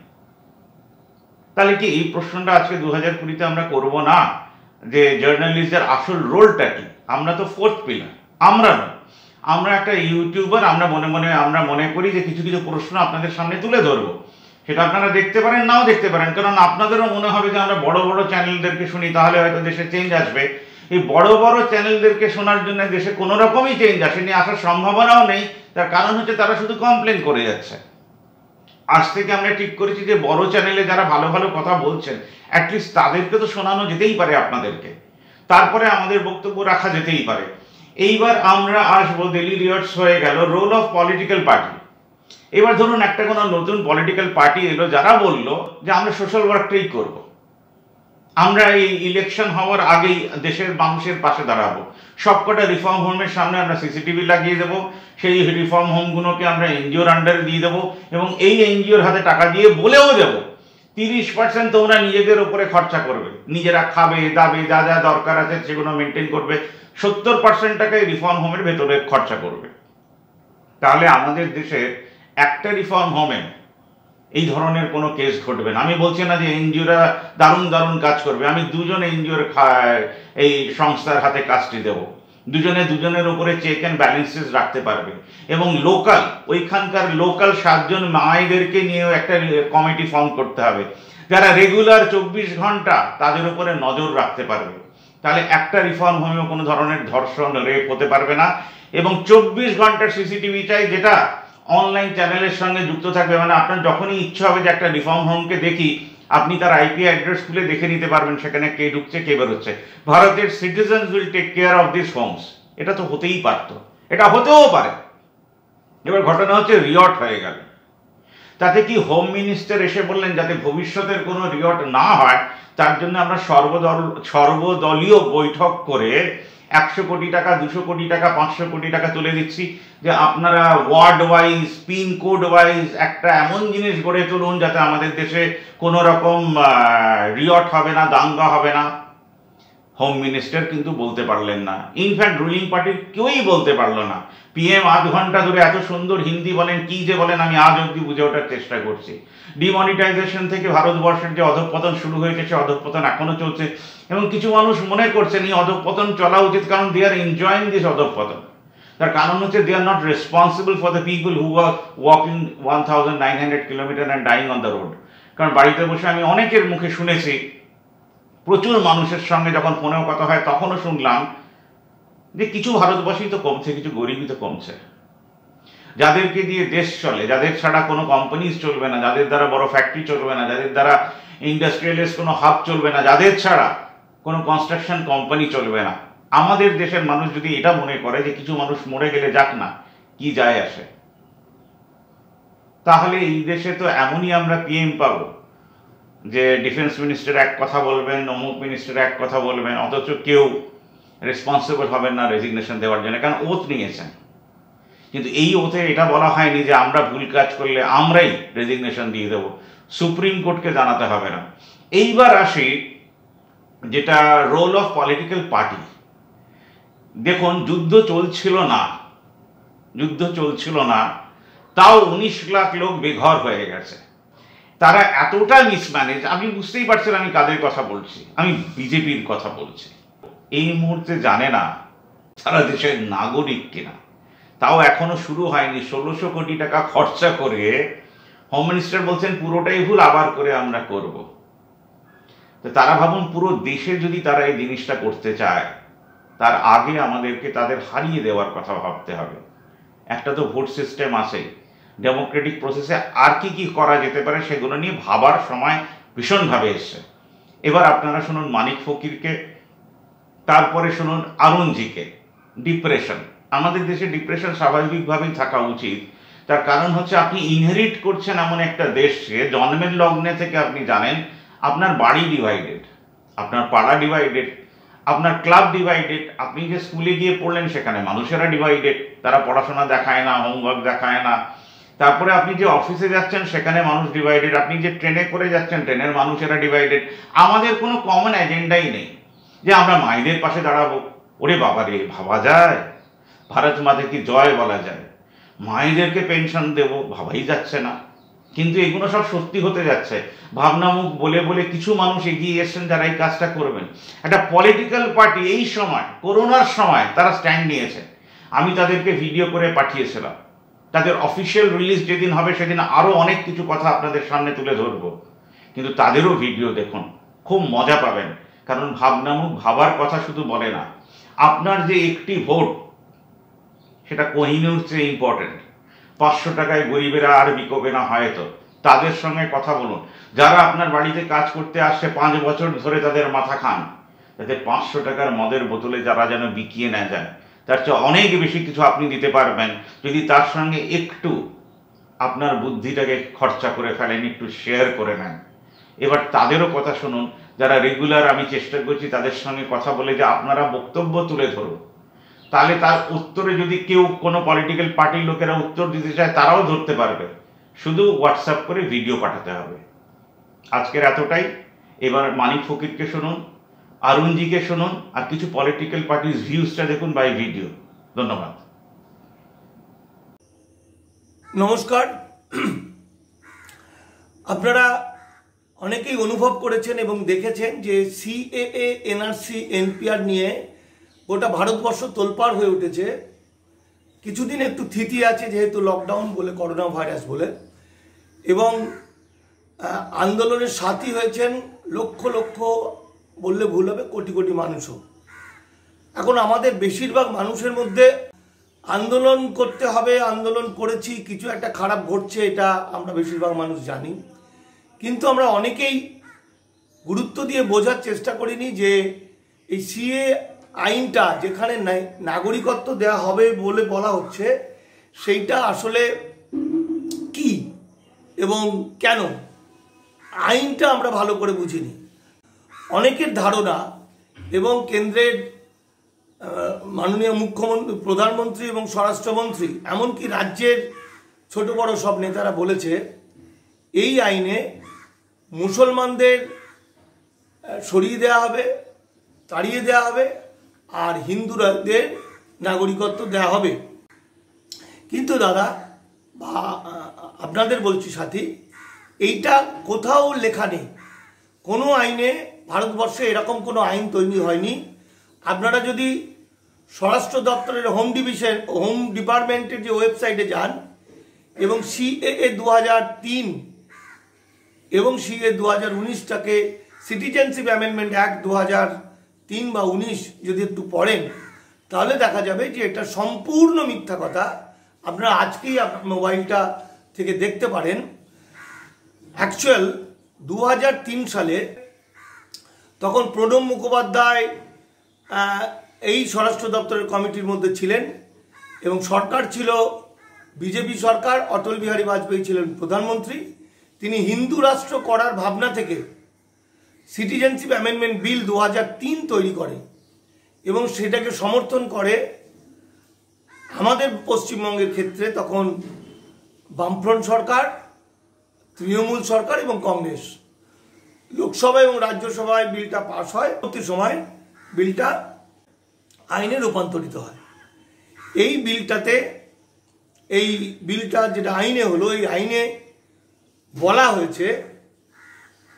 তাহলে কি এই প্রশ্নটা আজকে 2020-তে আমরা করব না যে জার্নালিস্টদের আসল রোলটা কি? আমরা তো 4th পিলার, আমরা নয়, আমরা একটা ইউটিউবার। আমরা মনে করি যে কিছু কিছু প্রশ্ন আপনাদের সামনে তুলে ধরবো, সেটা আপনারা দেখতে পারেন, নাও দেখতে পারেন, কারণ আপনাদেরও মনে হবে যে আমরা বড় বড় চ্যানেলদেরকে শুনি, তাহলে হয়তো দেশে চেঞ্জ আসবে। এই বড় বড় চ্যানেলদেরকে শোনার জন্য দেশে কোনো রকমই চেঞ্জ আসেনি, আসার সম্ভাবনাও নেই। তার কারণ হচ্ছে তারা শুধু কমপ্লেন করে যাচ্ছে। আজ থেকে আমরা ঠিক করেছি যে বড় চ্যানেলে যারা ভালো ভালো কথা বলছেন, অ্যাটলিস্ট তাদেরকে তো শোনানো যেতেই পারে আপনাদেরকে, তারপরে আমাদের বক্তব্য রাখা যেতেই পারে। এইবার আমরা আসবো, দিল্লি রিয়টস হয়ে গেল, রোল অফ পলিটিক্যাল পার্টি। এবার ধরুন একটা কোনো নতুন পলিটিক্যাল পার্টি এলো, যারা বললো যে আমরা সোশ্যাল ওয়ার্কটাই করব, আমরা এই ইলেকশন হওয়ার আগেই দেশের মানুষের পাশে দাঁড়াবো, সবকটা রিফর্ম হোমের সামনে আমরা সিসিটিভি লাগিয়ে দেবো, সেই রিফর্ম হোমগুলোকে আমরা এনজিওর আন্ডারে দিয়ে দেবো, এবং এই এনজিওর হাতে টাকা দিয়ে বলেও দেবো 30% তোমরা নিজেদের উপরে খরচা করবে, নিজেরা খাবে দাবে, যা যা দরকার আছে সেগুলো মেনটেন করবে, 70% টাকায় রিফর্ম হোমের ভেতরে খরচা করবে। তাহলে আমাদের দেশের একটা রিফর্ম হোমে এই ধরনের কোনো কেস ঘটবে না। আমি বলছি না যে এনজিওরা দারুণ দারুণ কাজ করবে, আমি 2জন এনজিওর এই সংস্থার হাতে কাজটি দেব দুজনে দুজনের উপরে চেক অ্যান্ড ব্যালেন্সেস রাখতে পারবে। এবং লোকাল, ওইখানকার লোকাল 7 জন মায়েদেরকে নিয়েও একটা কমিটি ফর্ম করতে হবে, যারা রেগুলার 24 ঘন্টা তাদের উপরে নজর রাখতে পারবে। তাহলে একটা রিফর্ম হোমেও কোনো ধরনের ধর্ষণ, রেপ হতে পারবে না। এবং 24 ঘন্টার সিসিটিভি চাই, যেটা অনলাইন চ্যানেলের সঙ্গে যুক্ত থাকবে। মানে আপনার যখনই ইচ্ছা হবে যে একটা রিফর্ম হোমকে দেখি, আপনি তার আইপি অ্যাড্রেস খুলে দেখে নিতে পারবেন সেখানে কে ঢুকছে কে বেরোচ্ছে। ভারতের citizens will take care of this homes. এটা তো হতেই পারতো, এটা হতেও পারে। এবার ঘটনা হচ্ছে রিয়ট হয়ে গেল। তাতে কি হোম মিনিস্টার এসে বললেন যাতে ভবিষ্যতের কোনো রিয়ট না হয় তার জন্য আমরা সর্বদলীয় বৈঠক করে 100 কোটি টাকা, 200 কোটি টাকা, 500 কোটি টাকা তুলে দিচ্ছি, যে আপনারা ward wise, pin code wise একটা এমন জিনিস গড়ে তুলুন যাতে আমাদের দেশে কোনো রকম রিয়ট হবে না, দাঙ্গা হবে না। হোম মিনিস্টার কিন্তু বলতে পারলেন না। ইনফ্যাক্ট রুলিং পার্টির কেউই বলতে পারলো না। পিএম আধ ঘন্টা ধরে এত সুন্দর হিন্দি বলেন, কি যে বলেন আমি আজ অব্দি বুঝে ওঠার চেষ্টা করছি। ডিমনিটাইজেশন থেকে ভারতবর্ষের যে অধঃপতন শুরু হয়েছে সে অধঃপতন এখনো চলছে, এবং কিছু মানুষ মনে করছেন এই অধঃপতন চলা উচিত, কারণ দে আর এনজয়িং দিস অধঃপতন। তার কারণ হচ্ছে they are not responsible for the people who are walking 1900 kilometre and dying on the road. কারণ বাড়িতে বসে আমি অনেকের মুখে শুনেছি, প্রচুর মানুষের সঙ্গে যখন ফোনেও কথা হয় তখনও শুনলাম যে কিছু ভারতবাসী তো কমছে, কিছু গরিবই তো কমছে, যাদেরকে দিয়ে দেশ চলে, যাদের ছাড়া কোনো কোম্পানিজ চলবে না, যাদের দ্বারা বড় ফ্যাক্টরি চলবে না, যাদের দ্বারা ইন্ডাস্ট্রিয়ালিস্ট কোনো হাব চলবে না, যাদের ছাড়া কোনো কনস্ট্রাকশন কোম্পানি চলবে না। আমাদের দেশের মানুষ যদি এটা মনে করে যে কিছু মানুষ মরে গেলে যাক না, কি যায় আসে, তাহলে এই দেশে তো এমনই আমরা পিএম পাবো যে ডিফেন্স মিনিস্টার এক কথা বলবেন, অমুক মিনিস্টার এক কথা বলবেন, অথচ কেউ রেসপন্সিবল হবেন না রেজিগনেশন দেওয়ার জন্য, কারণ ওথ নিয়েছেন। কিন্তু এই ওথে এটা বলা হয়নি যে আমরা ভুল কাজ করলে আমরাই রেজিগনেশন দিয়ে দেবো, সুপ্রিম কোর্টকে জানাতে হবে না। এইবার আসি যেটা রোল অফ পলিটিক্যাল পার্টি। দেখুন, যুদ্ধ চলছিল না, তাও 19 লাখ লোক বেঘর হয়ে গেছে। তারা এতটা মিসম্যানেজ, আপনি বুঝতেই পারছেন আমি কাদের কথা বলছি, আমি বিজেপির কথা বলছি। এই মুহূর্তে জানে না সারা দেশের নাগরিক কিনা, তাও এখনো শুরু হয়নি। 1600 কোটি টাকা খরচা করে হোম মিনিস্টার বলছেন পুরোটাই ভুল, আবার করে আমরা করব। তো তারা ভাবুন, পুরো দেশে যদি তারা এই জিনিসটা করতে চায়, তার আগে আমাদেরকে তাদের হারিয়ে দেওয়ার কথা ভাবতে হবে। একটা তো ভোট সিস্টেম আছে, ডেমোক্রেটিক প্রসেসে আর কি কি করা যেতে পারে সেগুলো নিয়ে ভাবার সময় ভীষণভাবে এসছে। এবার আপনারা শুনুন মানিক ফকিরকে, তারপরে শুনুন আরুণজিকে। ডিপ্রেশন, আমাদের দেশে ডিপ্রেশন স্বাভাবিকভাবেই থাকা উচিত। তার কারণ হচ্ছে আপনি ইনহেরিট করছেন এমন একটা দেশকে, জন্মের লগ্নে থেকে আপনি জানেন আপনার বাড়ি ডিভাইডেড, আপনার পাড়া ডিভাইডেড, আপনার ক্লাব ডিভাইডেড, আপনি যে স্কুলে গিয়ে পড়লেন সেখানে মানুষেরা ডিভাইডেড, তারা পড়াশোনা দেখায় না, হোমওয়ার্ক দেখায় না। তারপরে আপনি যে অফিসে যাচ্ছেন সেখানে মানুষ ডিভাইডেড, আপনি যে ট্রেনে করে যাচ্ছেন ট্রেনের মানুষেরা ডিভাইডেড। আমাদের কোনো কমন এজেন্ডাই নেই যে আমরা মায়েদের পাশে দাঁড়াবো। ওরে বাবা রে, ভাবা যায়? ভারত মাতা কি জয় বলা যায়? মায়েদেরকে পেনশন দেব, ভাবাই যাচ্ছে না। কিন্তু এগুলো সব সত্যি হতে যাচ্ছে। ভাবনামুখ বলে বলে কিছু মানুষ এগিয়ে এসছেন যারা এই কাজটা করবেন। একটা পলিটিক্যাল পার্টি এই সময়, করোনার সময় তারা স্ট্যান্ড নিয়েছে। আমি তাদেরকে ভিডিও করে পাঠিয়েছিলাম। তাদের অফিসিয়াল রিলিজ যেদিন হবে সেদিন আরও অনেক কিছু কথা আপনাদের সামনে তুলে ধরবো, কিন্তু তাদেরও ভিডিও দেখুন, খুব মজা পাবেন। কারণ ভাবনামুখ ভাবার কথা শুধু বলে না, আপনার যে একটি ভোট সেটা কোহিনূর চেয়ে ইম্পর্টেন্ট। 500 টাকায় গরিবেরা আর বিকবে না হয়তো, তাদের সঙ্গে কথা বলুন। যারা আপনার বাড়িতে কাজ করতে আসছে 5 বছর ধরে তাদের মাথা খান, যাতে 500 টাকার মদের বোতলে যারা যেন বিকিয়ে না যায়, তার চেয়ে অনেক বেশি কিছু আপনি দিতে পারবেন যদি তার সঙ্গে একটু আপনার বুদ্ধিটাকে খরচা করে ফেলেন, একটু শেয়ার করে নেন। এবার তাদেরও কথা শুনুন, যারা রেগুলার আমি চেষ্টা করছি তাদের সঙ্গে কথা বলে যে আপনারা বক্তব্য তুলে ধরুন, তাহলে তার উত্তরে যদি কেউ কোনো পলিটিক্যাল পার্টির লোকেরা উত্তর দিতে চায় তারাও ধরতে পারবে, শুধু হোয়াটসঅ্যাপ করে ভিডিও পাঠাতে হবে। আজকের এতটাই। এবার মানিক ফকিরকে শুনুন, আরুণজিকে শুনুন, আর কিছু পলিটিক্যাল পার্টির ভিউজটা দেখুন বাই ভিডিও। ধন্যবাদ। নমস্কার। আপনারা অনেকেই অনুভব করেছেন এবং দেখেছেন যে সিএএ, এনআরসি, এনপিআর নিয়ে গোটা ভারতবর্ষ তোলপাড় হয়ে উঠেছে। কিছুদিন একটু থিতি আছে যেহেতু লকডাউন বলে, করোনা ভাইরাস বলে, এবং আন্দোলনের সাথী হয়েছেন লক্ষ লক্ষ বললে ভুল হবে, কোটি কোটি মানুষও। এখন আমাদের বেশিরভাগ মানুষের মধ্যে আন্দোলন করতে হবে, আন্দোলন করেছি, কিছু একটা খারাপ ঘটছে, এটা আমরা বেশিরভাগ মানুষ জানি, কিন্তু আমরা অনেকেই গুরুত্ব দিয়ে বোঝার চেষ্টা করিনি যে এই সিএ আইনটা যেখানে নাগরিকত্ব দেওয়া হবে বলে বলা হচ্ছে, সেইটা আসলে কি এবং কেন, আইনটা আমরা ভালো করে বুঝিনি। অনেকের ধারণা, এবং কেন্দ্রের মাননীয় মুখ্যমন্ত্রী, প্রধানমন্ত্রী এবং স্বরাষ্ট্রমন্ত্রী, এমনকি রাজ্যের ছোট বড় সব নেতারা বলেছে এই আইনে মুসলমানদের সরিয়ে দেওয়া হবে, তাড়িয়ে দেওয়া হবে, আর হিন্দুদের নাগরিকত্ব দেওয়া হবে। কিন্তু দাদা বা আপনাদের বলছি সাথী, এইটা কোথাও লেখা নেই, কোনো আইনে ভারতবর্ষে এরকম কোনো আইন তৈরি হয়নি। আপনারা যদি স্বরাষ্ট্র দপ্তরের হোম ডিপার্টমেন্টের যে ওয়েবসাইটে যান এবং সিএএ 2003 এবং সিএ 2019টাকে সিটিজেনশিপ অ্যামেন্ডমেন্ট অ্যাক্ট 2003 বা 19 যদি একটু পড়েন, তাহলে দেখা যাবে যে এটা সম্পূর্ণ মিথ্যা কথা। আপনারা আজকেই আপনার মোবাইলটা থেকে দেখতে পারেন। অ্যাকচুয়াল 2003 সালে তখন প্রণব মুখোপাধ্যায় এই স্বরাষ্ট্র দপ্তরের কমিটির মধ্যে ছিলেন, এবং সরকার ছিল বিজেপি সরকার, অটল বিহারী বাজপেয়ী ছিলেন প্রধানমন্ত্রী। তিনি হিন্দু রাষ্ট্র করার ভাবনা থেকে সিটিজেনশিপ অ্যামেন্ডমেন্ট বিল 2003 তৈরি করে, এবং সেটাকে সমর্থন করে আমাদের পশ্চিমবঙ্গের ক্ষেত্রে তখন বামফ্রন্ট সরকার, তৃণমূল সরকার এবং কংগ্রেস। লোকসভা এবং রাজ্যসভায় বিলটা পাস হয়, প্রতি সময় বিলটা আইনে রূপান্তরিত হয়। এই বিলটা যেটা আইনে হলো, এই আইনে বলা হয়েছে,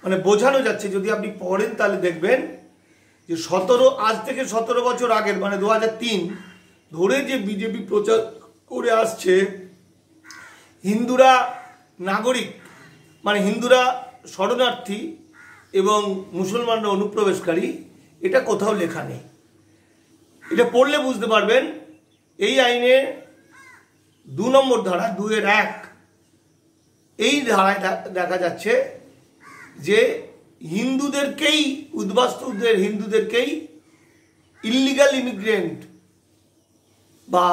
মানে বোঝানো যাচ্ছে, যদি আপনি পড়েন তাহলে দেখবেন যে আজ থেকে 17 বছর আগের, মানে 2003 ধরে যে বিজেপি প্রচার করে আসছে হিন্দুরা নাগরিক, মানে হিন্দুরা শরণার্থী এবং মুসলমানরা অনুপ্রবেশকারী, এটা কোথাও লেখা নেই। এটা পড়লে বুঝতে পারবেন এই আইনে 2 নম্বর ধারা 2-1 এই ধারায় দেখা যাচ্ছে যে হিন্দুদেরকেই, উদ্বাস্তুদের হিন্দুদেরকেই ইল্লিগাল ইমিগ্রেন্ট বা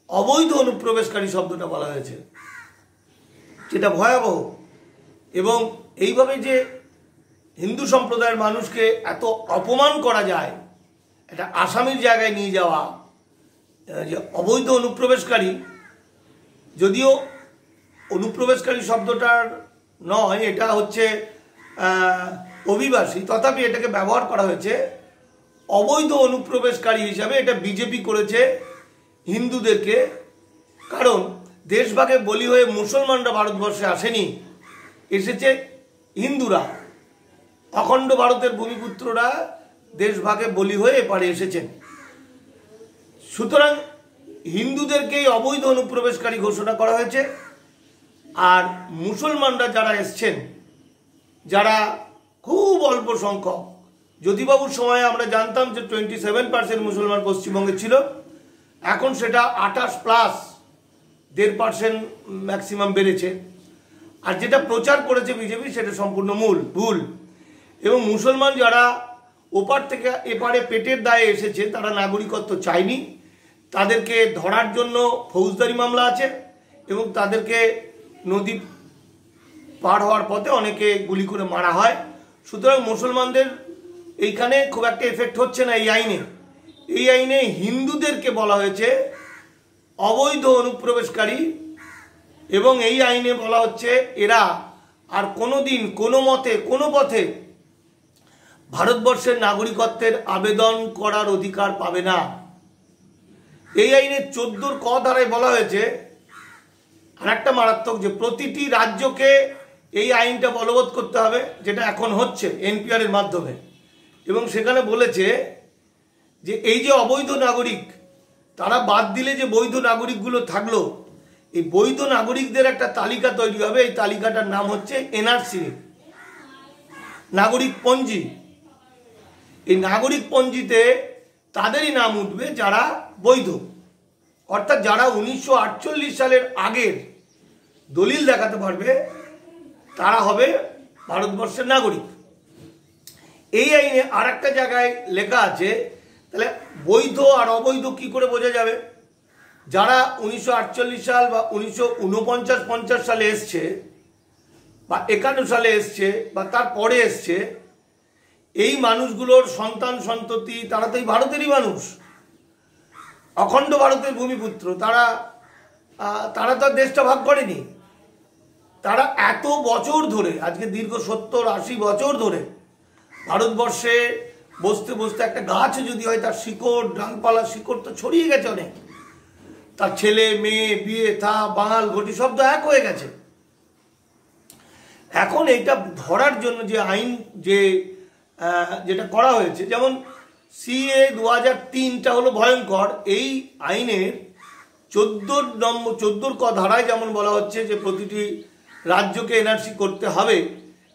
অবৈধ অনুপ্রবেশকারী শব্দটা বলা হয়েছে, যেটা ভয়াবহ। এবং এইভাবে যে হিন্দু সম্প্রদায়ের মানুষকে এত অপমান করা যায়, এটা আসামির জায়গায় নিয়ে যাওয়া, যে অবৈধ অনুপ্রবেশকারী, যদিও অনুপ্রবেশকারী শব্দটার নয়, এটা হচ্ছে অভিবাসী, তথাপি এটাকে ব্যবহার করা হয়েছে অবৈধ অনুপ্রবেশকারী হিসাবে। এটা বিজেপি করেছে হিন্দুদেরকে, কারণ দেশভাগে বলি হয়ে মুসলমানরা ভারতবর্ষে আসেনি, এসেছে হিন্দুরা। অখণ্ড ভারতের ভূমিপুত্ররা দেশভাগে বলি হয়ে এপারে এসেছেন। সুতরাং হিন্দুদেরকেই অবৈধ অনুপ্রবেশকারী ঘোষণা করা হয়েছে, আর মুসলমানরা যারা এসছেন, যারা খুব অল্প সংখ্যক, জ্যোতিবাবুর সময়ে আমরা জানতাম যে 27% মুসলমান পশ্চিমবঙ্গে ছিল, এখন সেটা 28+, 1.5% ম্যাক্সিমাম বেড়েছে। আর যেটা প্রচার করেছে বিজেপি সেটা সম্পূর্ণ ভুল। এবং মুসলমান যারা ওপার থেকে এপারে পেটের দায়ে এসেছে, তারা নাগরিকত্ব চায়নি, তাদেরকে ধরার জন্য ফৌজদারি মামলা আছে, এবং তাদেরকে নদী পার হওয়ার পথে অনেকে গুলি করে মারা হয়। সুতরাং মুসলমানদের এইখানে খুব একটা এফেক্ট হচ্ছে না এই আইনে। এই আইনে হিন্দুদেরকে বলা হয়েছে অবৈধ অনুপ্রবেশকারী, এবং এই আইনে বলা হচ্ছে এরা আর কোনোদিন কোনো মতে কোনো পথে ভারতবর্ষের নাগরিকত্বের আবেদন করার অধিকার পাবে না। এই আইনের 14 ক ধারায় বলা হয়েছে, আর একটা মারাত্মক, যে প্রতিটি রাজ্যকে এই আইনটা বলবৎ করতে হবে, যেটা এখন হচ্ছে এনপিআর এর মাধ্যমে। এবং সেখানে বলেছে যে এই যে অবৈধ নাগরিক তারা বাদ দিলে যে বৈধ নাগরিকগুলো থাকলো, এই বৈধ নাগরিকদের একটা তালিকা তৈরি হবে। এই তালিকাটার নাম হচ্ছে এনআরসি, নাগরিক পঞ্জি। এই নাগরিক পঞ্জিতে তাদেরই নাম উঠবে যারা বৈধ, অর্থাৎ যারা 1948 সালের আগের দলিল দেখাতে পারবে তারা হবে ভারতবর্ষের নাগরিক। এই আইনে আর একটা জায়গায় লেখা আছে, তাহলে বৈধ আর অবৈধ কি করে বোঝা যাবে? যারা 1948 সাল বা 1949-50 সালে এসছে বা 51 সালে এসছে বা তারপরে এসছে, এই মানুষগুলোর সন্তান সন্ততি তারা তো এই ভারতেরই মানুষ, অখণ্ড ভারতের ভূমিপুত্র। তারা তো দেশটা ভাগ করেনি। তারা এত বছর ধরে, আজকে দীর্ঘ 70-80 বছর ধরে ভারতবর্ষে বসতে বসতে একটা গাছ যদি হয় তার শিকড়, ডালপালা শিকড় তো ছড়িয়ে গেছে অনেক। তার ছেলে মেয়ে, বিয়ে থা, বাঙাল ঘটি সব তো এক হয়ে গেছে। এখন এইটা ধরার জন্য যে আইন যেটা করা হয়েছে, যেমন CA 2003টা হলো ভয়ঙ্কর। এই আইনের 14 ধারায় যেমন বলা হচ্ছে যে প্রতিটি রাজ্যকে এনআরসি করতে হবে,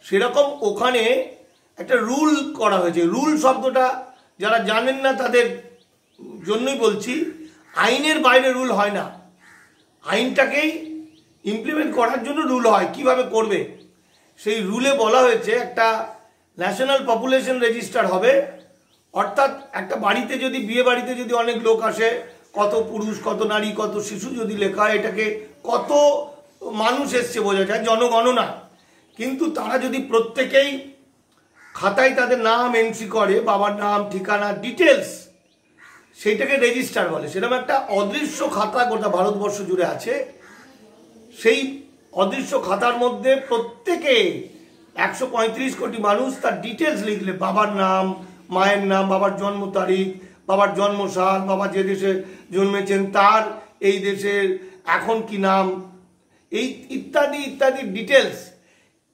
সেরকম ওখানে একটা রুল করা হয়েছে। রুল শব্দটা যারা জানেন না তাদের জন্যই বলছি, আইনের বাইরে রুল হয় না, আইনটাকেই ইমপ্লিমেন্ট করার জন্য রুল হয়। কিভাবে করবে সেই রুলে বলা হয়েছে একটা ন্যাশনাল পপুলেশন রেজিস্টার হবে, অর্থাৎ একটা বাড়িতে যদি, বিয়ে বাড়িতে যদি অনেক লোক আসে, কত পুরুষ কত নারী কত শিশু যদি লেখা হয়, এটাকে কত মানুষ এসছে বোঝা যায়, জনগণনা। কিন্তু তারা যদি প্রত্যেকেই খাতায় তাদের নাম এন্ট্রি করে, বাবার নাম, ঠিকানা, ডিটেলস, সেইটাকে রেজিস্টার বলে। সেরকম একটা অদৃশ্য খাতা গোটা ভারতবর্ষ জুড়ে আছে। সেই অদৃশ্য খাতার মধ্যে প্রত্যেকে 135 কোটি মানুষ তার ডিটেলস লিখলে, বাবার নাম, মায়ের নাম, বাবার জন্ম তারিখ, বাবার জন্মসাল, বাবা যে দেশে জন্মেছেন তার এই দেশের এখন কি নাম, এই ইত্যাদি ইত্যাদি ডিটেলস,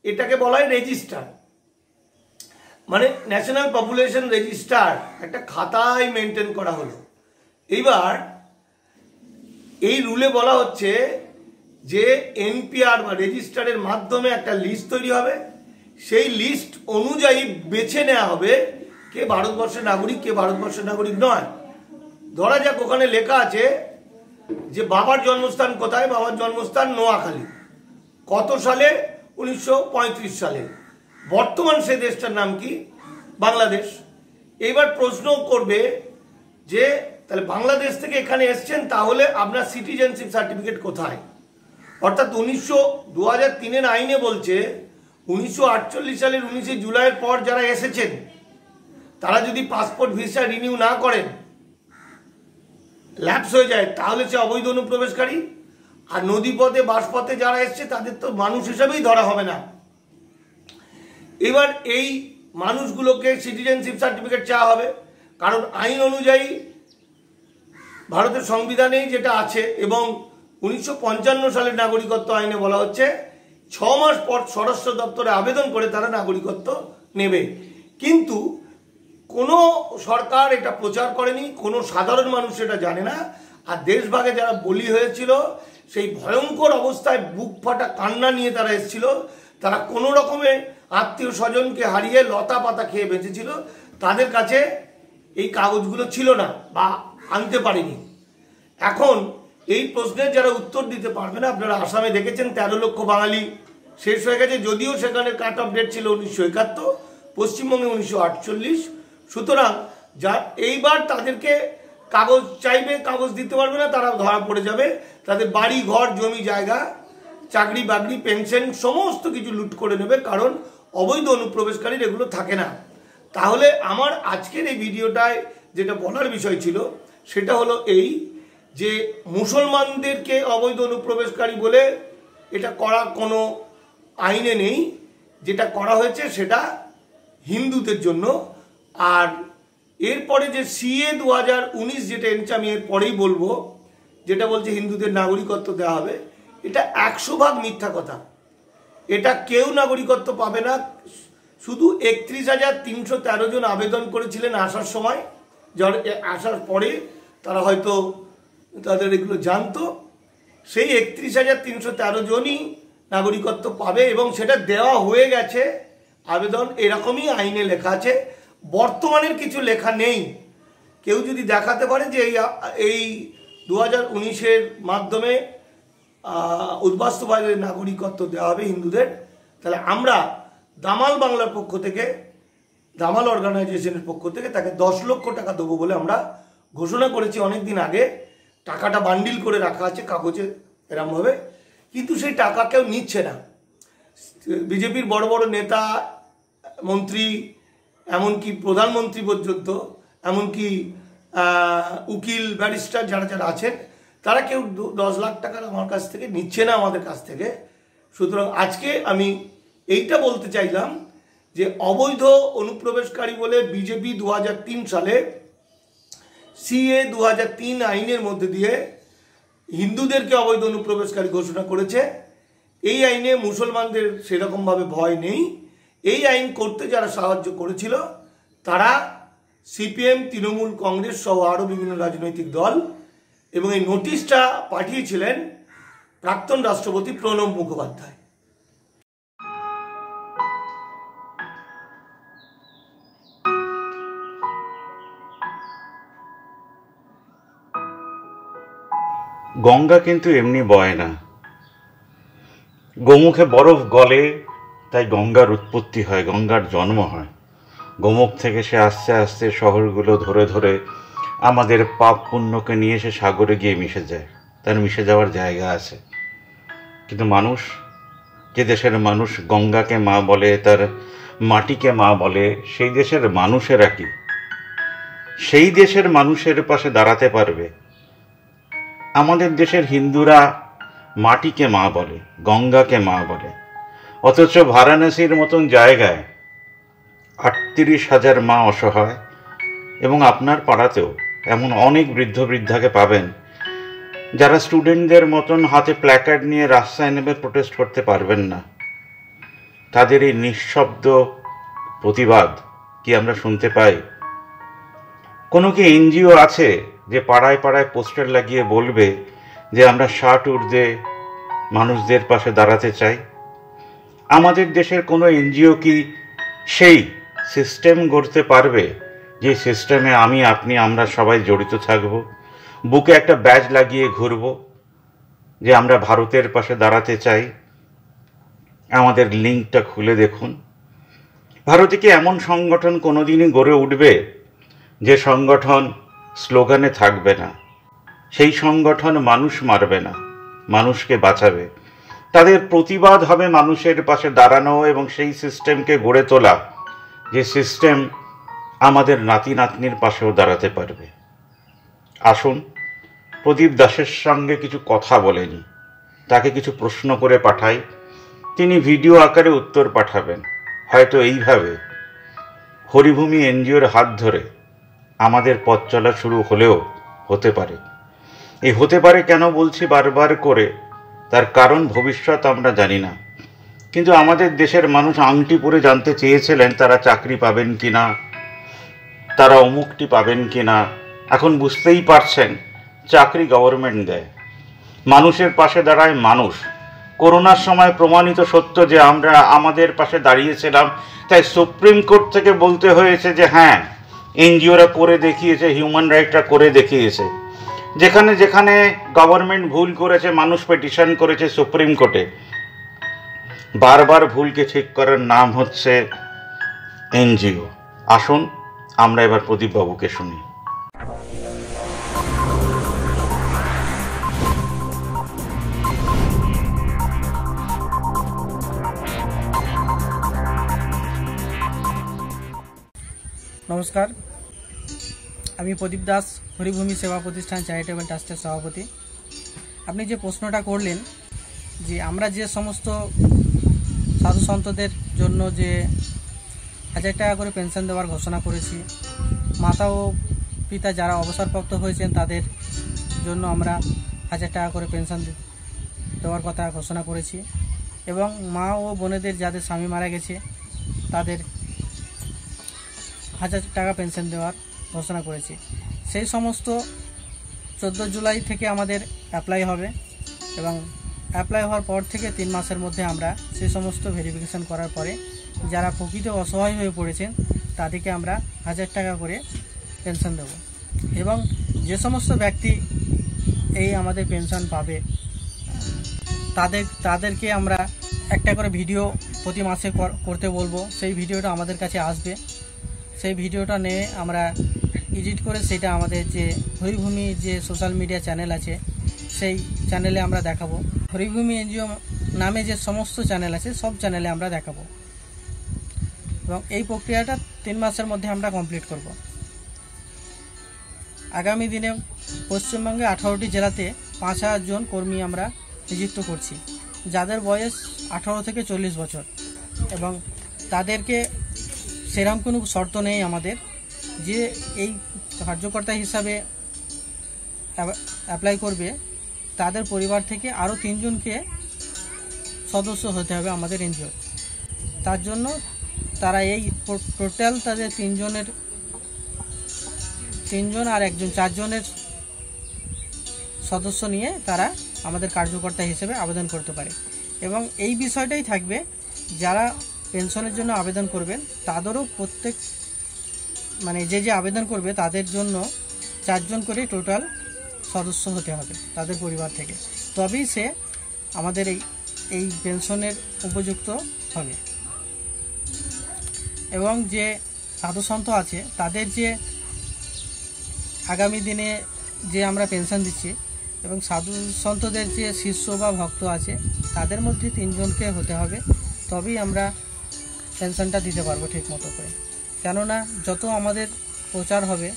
এটাকে বলা হয় রেজিস্টার। মানে ন্যাশনাল পপুলেশন রেজিস্টার একটা খাতায় মেনটেন করা হলো। এইবার এই রুলে বলা হচ্ছে যে এনপিআর বা রেজিস্টারের মাধ্যমে একটা লিস্ট তৈরি হবে। সেই লিস্ট অনুযায়ী বেছে নেওয়া হবে কে ভারতবর্ষের নাগরিক, কে ভারতবর্ষের নাগরিক নয়। ধরা যাক ওখানে লেখা আছে যে বাবার জন্মস্থান কোথায়, বাবার জন্মস্থান নোয়াখালী, কত সালে, 1935 সালে। বর্তমান সে দেশটার নাম কি, বাংলাদেশ। এইবার প্রশ্ন করবে যে তাহলে বাংলাদেশ থেকে এখানে এসছেন, তাহলে আপনার সিটিজেনশিপ সার্টিফিকেট কোথায়? অর্থাৎ 2003-এর আইনে বলছে 1948 সালের 19 জুলাইয়ের পর যারা এসেছেন তারা যদি পাসপোর্ট ভিসা রিনিউ না করেন, ল্যাপস হয়ে যায়, তাহলে সে অবৈধ অনুপ্রবেশকারী। আর নদীপথে বাসপথে যারা এসছে তাদের তো মানুষ হিসাবেই ধরা হবে না। এবার এই মানুষগুলোকে সিটিজেনশিপ সার্টিফিকেট চাওয়া হবে, কারণ আইন অনুযায়ী ভারতের সংবিধানেই যেটা আছে এবং 1955 সালের নাগরিকত্ব আইনে বলা হচ্ছে 6 মাস পর স্বরাষ্ট্র দপ্তরে আবেদন করে তারা নাগরিকত্ব নেবে। কিন্তু কোনো সরকার এটা প্রচার করেনি, কোনো সাধারণ মানুষ এটা জানে না। আর দেশভাগে যারা বলি হয়েছিল, সেই ভয়ঙ্কর অবস্থায় বুক ফাটা কান্না নিয়ে তারা এসেছিল, তারা কোনো রকমে আত্মীয় স্বজনকে হারিয়ে লতা পাতা খেয়ে বেঁচেছিল, তাদের কাছে এই কাগজগুলো ছিল না বা আনতে পারেনি। এখন এই প্রশ্নের যারা উত্তর দিতে পারবে না, আপনারা আসামে দেখেছেন 13 লক্ষ বাঙালি শেষ হয়ে গেছে, যদিও সেখানে কাট অফ ডেট ছিল 1971, পশ্চিমবঙ্গে 1948। সুতরাং এইবার তাদেরকে কাগজ চাইবে, কাগজ দিতে পারবে না, তারা ধরা পড়ে যাবে। তাদের বাড়ি ঘর জমি জায়গা, চাকরি বাকরি, পেনশন সমস্ত কিছু লুট করে নেবে, কারণ অবৈধ অনুপ্রবেশকারীর এগুলো থাকে না। তাহলে আমার আজকের এই ভিডিওটায় যেটা বলার বিষয় ছিল সেটা হলো এই যে মুসলমানদেরকে অবৈধ অনুপ্রবেশকারী বলে এটা করা কোনো আইনে নেই। যেটা করা হয়েছে সেটা হিন্দুদের জন্য। আর এরপরে যে CA 2019 যেটা এনেছে, আমি এর পরেই বলবো, যেটা বলছে হিন্দুদের নাগরিকত্ব দেওয়া হবে, এটা 100% মিথ্যা কথা। এটা কেউ নাগরিকত্ব পাবে না। শুধু 31,313 জন আবেদন করেছিলেন আসার সময়, যারা আসার পরে তারা হয়তো তাদের এগুলো জানতো। সেই 31,313 জনই নাগরিকত্ব পাবে এবং সেটা দেওয়া হয়ে গেছে আবেদন, এরকমই আইনে লেখা আছে। বর্তমানের কিছু লেখা নেই। কেউ যদি দেখাতে পারে যে এই 2019-এর মাধ্যমে উদ্বাস্তুভাবে নাগরিকত্ব দেওয়া হবে হিন্দুদের, তাহলে আমরা দামাল বাংলার পক্ষ থেকে, দামাল অর্গানাইজেশনের পক্ষ থেকে তাকে 10 লক্ষ টাকা দেবো বলে আমরা ঘোষণা করেছি অনেক দিন আগে। টাকাটা বান্ডিল করে রাখা আছে কাগজে এরমভাবে, কিন্তু সেই টাকা কেউ নিচ্ছে না। বিজেপির বড় বড় নেতা, মন্ত্রী, এমনকি প্রধানমন্ত্রী পর্যন্ত, এমনকি উকিল, ব্যারিস্টার যারা যারা আছেন, তারা কেউ 10 লাখ টাকা আমার কাছ থেকে নিচ্ছে না, আমাদের কাছ থেকে। সুতরাং আজকে আমি এইটা বলতে চাইলাম যে অবৈধ অনুপ্রবেশকারী বলে বিজেপি 2003 সালে CA 2003 আইনের মধ্যে দিয়ে হিন্দুদেরকে অবৈধ অনুপ্রবেশকারী ঘোষণা করেছে। এই আইনে মুসলমানদের সেরকমভাবে ভয় নেই। এই আইন করতে যারা সাহায্য করেছিল তারা CPM, তৃণমূল, কংগ্রেস সহ আরও বিভিন্ন রাজনৈতিক দল, এবং এই নোটিশটা পাঠিয়েছিলেন প্রাক্তন রাষ্ট্রপতি প্রণব মুখোপাধ্যায়। গঙ্গা কিন্তু এমনি বয় না, গোমুখে বরফ গলে, তাই গঙ্গার উৎপত্তি হয়, গঙ্গার জন্ম হয়। গোমুখ থেকে সে আস্তে আস্তে শহরগুলো ধরে ধরে আমাদের পাপ পুণ্যকে নিয়ে সে সাগরে গিয়ে মিশে যায়, তার মিশে যাওয়ার জায়গা আছে। কিন্তু মানুষ, যে দেশের মানুষ গঙ্গাকে মা বলে, তার মাটিকে মা বলে, সেই দেশের মানুষেরা কি সেই দেশের মানুষের পাশে দাঁড়াতে পারবে? আমাদের দেশের হিন্দুরা মাটিকে মা বলে, গঙ্গাকে মা বলে, অথচ বারাণসীর মতন জায়গায় 38,000 মা অসহায়। এবং আপনার পাড়াতেও এমন অনেক বৃদ্ধ বৃদ্ধাকে পাবেন যারা স্টুডেন্টদের মতন হাতে প্ল্যাকার্ড নিয়ে রাস্তায় নেমে প্রোটেস্ট করতে পারবেন না। তাদের এই নিঃশব্দ প্রতিবাদ কি আমরা শুনতে পাই? কোনো কি NGO আছে যে পাড়ায় পাড়ায় পোস্টার লাগিয়ে বলবে যে আমরা 60 ঊর্ধ্বে মানুষদের পাশে দাঁড়াতে চাই? আমাদের দেশের কোনো NGO কি সেই সিস্টেম গড়তে পারবে যে সিস্টেমে আমি, আপনি, আমরা সবাই জড়িত থাকব, বুকে একটা ব্যাজ লাগিয়ে ঘুরব যে আমরা ভারতের পাশে দাঁড়াতে চাই? আমাদের লিঙ্কটা খুলে দেখুন। ভারতে কি এমন সংগঠন কোনোদিনই গড়ে উঠবে যে সংগঠন স্লোগানে থাকবে না? সেই সংগঠন মানুষ মারবে না, মানুষকে বাঁচাবে। তাদের প্রতিবাদ হবে মানুষের পাশে দাঁড়ানো এবং সেই সিস্টেমকে গড়ে তোলা, যে সিস্টেম আমাদের নাতি নাতনির পাশেও দাঁড়াতে পারবে। আসুন প্রদীপ দাসের সঙ্গে কিছু কথা বলেনি, তাকে কিছু প্রশ্ন করে পাঠাই, তিনি ভিডিও আকারে উত্তর পাঠাবেন। হয়তো এইভাবে হরিভূমি NGOর হাত ধরে আমাদের পথ চলা শুরু হলেও হতে পারে। এই হতে পারে কেন বলছি বারবার করে, তার কারণ ভবিষ্যৎ আমরা জানি না। কিন্তু আমাদের দেশের মানুষ আংটি পরে জানতে চেয়েছিলেন তারা চাকরি পাবেন কিনা, তারা অমুকটি পাবেন কিনা। এখন বুঝতেই পারছেন চাকরি গভর্নমেন্ট দেয়, মানুষের পাশে দাঁড়ায় মানুষ। করোনার সময় প্রমাণিত সত্য যে আমরা আমাদের পাশে দাঁড়িয়েছিলাম, তাই সুপ্রিম কোর্ট থেকে বলতে হয়েছে যে হ্যাঁ, NGOরা করে দেখিয়েছে, হিউম্যান রাইটরা করে দেখিয়েছে। যেখানে যেখানে গভর্নমেন্ট ভুল করেছে, মানুষ পিটিশন করেছে সুপ্রিম কোর্টে। বারবার ভুলকে ঠিক করার নাম হচ্ছে NGO। আসুন আমরা এবার প্রদীপ বাবুকে শুনি। নমস্কার, আমি প্রদীপ দাস, হরিভূমি সেবা প্রতিষ্ঠান চ্যারিটেবল ট্রাস্টের সভাপতি। আপনি যে প্রশ্নটা করলেন যে আমরা যে সমস্ত সাধু সন্তদের জন্য যে 1000 টাকা করে পেনশন দেওয়ার ঘোষণা করেছি, মাতা ও পিতা যারা অবসরপ্রাপ্ত হয়েছেন তাদের জন্য আমরা 1000 টাকা করে পেনশন দেওয়ার কথা ঘোষণা করেছি, এবং মা ও বোনেদের যাদের স্বামী মারা গেছে তাদের 1000 টাকা পেনশন দেওয়ার ঘোষণা করেছি। সেই সমস্ত 14 জুলাই থেকে আমাদের অ্যাপ্লাই হবে এবং অ্যাপ্লাই হওয়ার পর থেকে 3 মাসের মধ্যে আমরা সেই সমস্ত ভেরিফিকেশান করার পরে যারা প্রকৃত অসহায় হয়ে পড়েছেন তাদেরকে আমরা 1000 টাকা করে পেনশন দেব এবং যে সমস্ত ব্যক্তি এই আমাদের পেনশন পাবে তাদেরকে আমরা একটা করে ভিডিও প্রতি মাসে করতে বলবো। সেই ভিডিওটা আমাদের কাছে আসবে, সেই ভিডিওটা নিয়ে আমরা এডিট করে সেটা আমাদের যে হরিভূমি যে সোশ্যাল মিডিয়া চ্যানেল আছে সেই চ্যানেলে আমরা দেখাবো। হরিভূমি এনজিও নামে যে সমস্ত চ্যানেল আছে সব চ্যানেলে আমরা দেখাবো এবং এই প্রক্রিয়াটা 3 মাসের মধ্যে আমরা কমপ্লিট করব। আগামী দিনে পশ্চিমবঙ্গে 18টি জেলাতে 5000 জন কর্মী আমরা নিযুক্ত করছি, যাদের বয়স 18 থেকে 40 বছর এবং তাদেরকে সেরকম কোনো শর্ত নেই আমাদের যে এই কার্যকর্তা হিসাবে অ্যাপ্লাই করবে তাদের পরিবার থেকে আরও 3 জনকে সদস্য হতে হবে আমাদের এনজিও। তার জন্য তারা এই টোটাল তাদের 3 জন আর 1 জন 4 জনের সদস্য নিয়ে তারা আমাদের কার্যকর্তা হিসেবে আবেদন করতে পারে এবং এই বিষয়টাই থাকবে যারা পেনশনের জন্য আবেদন করবেন তাদেরও প্রত্যেক মানে যে আবেদন করবে তাদের জন্য 4 জন করে টোটাল সদস্য হতে হবে তাদের পরিবার থেকে, তবেই সে আমাদের এই পেনশনের উপযুক্ত হবে। এবং যে সাধুসন্ত আছে তাদের যে আগামী দিনে যে আমরা পেনশন দিচ্ছি এবং সাধুসন্তদের যে শিষ্য বা ভক্ত আছে তাদের মধ্যে 3 জনকে হতে হবে, তবেই আমরা পেনশনটা দিতে পারবো ঠিক মতো করে। কেননা যত আমাদের প্রচার হবে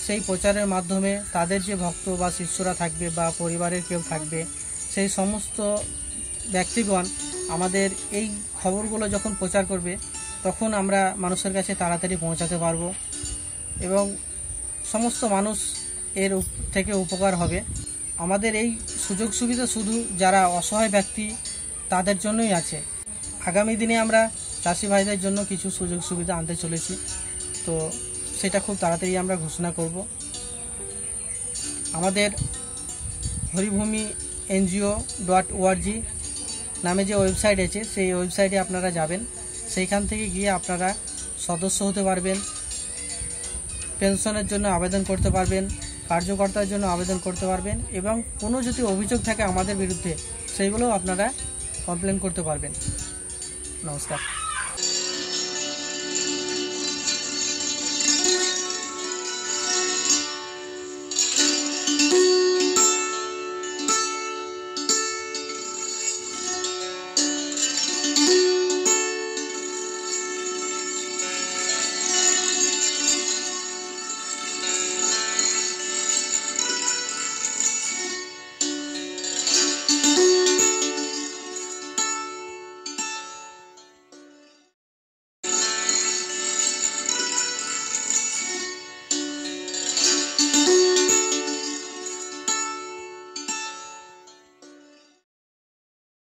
সেই প্রচারের মাধ্যমে তাদের যে ভক্ত বা শিষ্যরা থাকবে বা পরিবারের কেউ থাকবে সেই সমস্ত ব্যক্তিগণ আমাদের এই খবরগুলো যখন প্রচার করবে তখন আমরা মানুষের কাছে তাড়াতাড়ি পৌঁছাতে পারবো এবং সমস্ত মানুষ এর থেকে উপকার হবে। আমাদের এই সুযোগ সুবিধা শুধু যারা অসহায় ব্যক্তি তাদের জন্যই আছে। আগামী দিনে আমরা চাষি ভাইদের জন্য কিছু সুযোগ সুবিধা আনতে চলেছি, তো সেটা খুব তাড়াতাড়ি আমরা ঘোষণা করব। আমাদের হরিভূমি NGO.org নামে যে ওয়েবসাইট আছে সেই ওয়েবসাইটে আপনারা যাবেন, সেইখান থেকে গিয়ে আপনারা সদস্য হতে পারবেন, পেনশনের জন্য আবেদন করতে পারবেন, কার্যকর্তার জন্য আবেদন করতে পারবেন এবং কোনো যদি অভিযোগ থাকে আমাদের বিরুদ্ধে সেইগুলোও আপনারা কমপ্লেন করতে পারবেন। নমস্কার।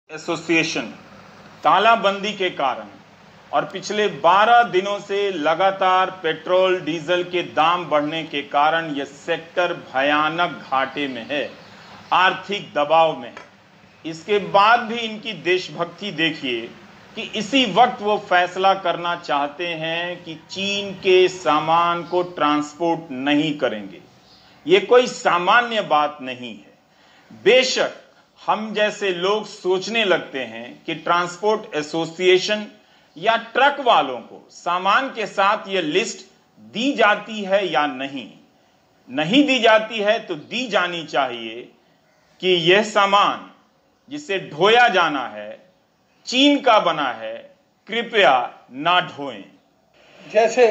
एसोसिएशन तालाबंदी के कारण और पिछले 12 दिनों से लगातार पेट्रोल डीजल के दाम बढ़ने के कारण यह सेक्टर भयानक घाटे में है, आर्थिक दबाव में। इसके बाद भी इनकी देशभक्ति देखिए कि इसी वक्त वो फैसला करना चाहते हैं कि चीन के सामान को ट्रांसपोर्ट नहीं करेंगे। ये कोई सामान्य बात नहीं है। बेशक हम जैसे लोग सोचने लगते हैं कि ट्रांसपोर्ट एसोसिएशन या ट्रक वालों को सामान के साथ ये लिस्ट दी जाती है या नहीं दी जाती है तो दी जानी चाहिए कि यह सामान जिसे ढोया जाना है चीन का बना है, कृपया ना ढोएं। जैसे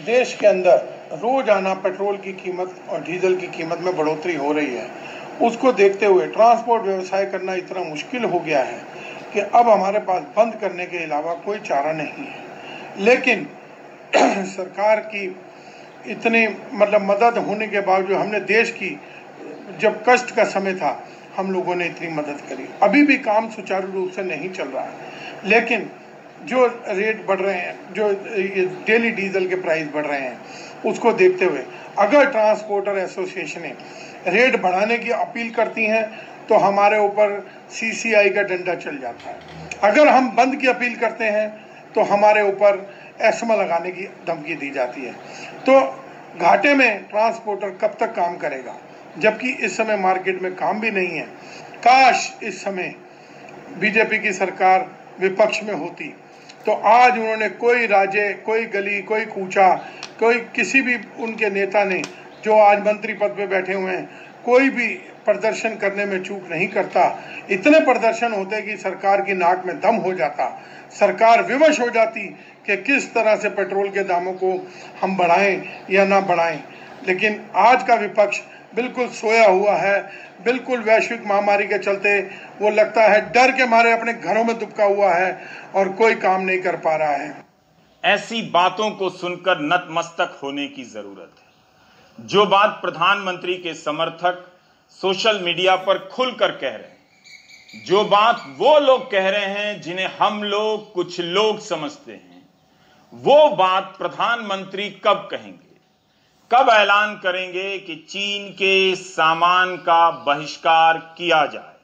देश के अंदर रोजाना पेट्रोल की कीमत और डीजल की कीमत में बढ़ोतरी हो रही है, उसको देखते हुए ट्रांसपोर्ट व्यवसाय करना इतना मुश्किल हो गया है कि अब हमारे पास बंद करने के अलावा कोई चारा नहीं है। लेकिन सरकार की इतनी मदद होने के बावजूद हमने देश की जब कष्ट का समय था हम लोगों ने इतनी मदद करी। अभी भी काम सुचारू रूप से नहीं चल रहा है, लेकिन जो रेट बढ़ रहे हैं, जो डेली डीजल के प्राइस बढ़ रहे हैं, उसको देखते हुए अगर ट्रांसपोर्टर एसोसिएशनें रेट बढ़ाने की अपील करती हैं तो हमारे ऊपर CCI का डंडा चल जाता है। अगर हम बंद की अपील करते हैं तो हमारे ऊपर एस्मा लगाने की धमकी दी जाती है। तो घाटे में ट्रांसपोर्टर कब तक काम करेगा, जबकि इस समय मार्केट में काम भी नहीं है। काश इस समय बीजेपी की सरकार विपक्ष में होती तो आज उन्होंने कोई राज्य, कोई गली, कोई कूचा, कोई किसी भी उनके नेता ने जो आज मंत्री पद पे बैठे हुए हैं, कोई भी प्रदर्शन करने में चूक नहीं करता। इतने प्रदर्शन होते कि सरकार की नाक में दम हो जाता, सरकार विवश हो जाती कि किस तरह से पेट्रोल के दामों को हम बढ़ाएं या ना बढ़ाएं। लेकिन आज का विपक्ष बिल्कुल सोया हुआ है, बिल्कुल वैश्विक महामारी के चलते वो लगता है डर के मारे अपने घरों में दुबका हुआ है और कोई काम नहीं कर पा रहा है। ऐसी बातों को सुनकर नतमस्तक होने की जरूरत है। जो बात प्रधानमंत्री के समर्थक सोशल मीडिया पर खुलकर कह रहे हैं, जो बात वो लोग कह रहे हैं जिन्हें हम लोग कुछ लोग समझते हैं, वो बात प्रधानमंत्री कब कहेंगे, कब ऐलान करेंगे कि चीन के सामान का बहिष्कार किया जाए।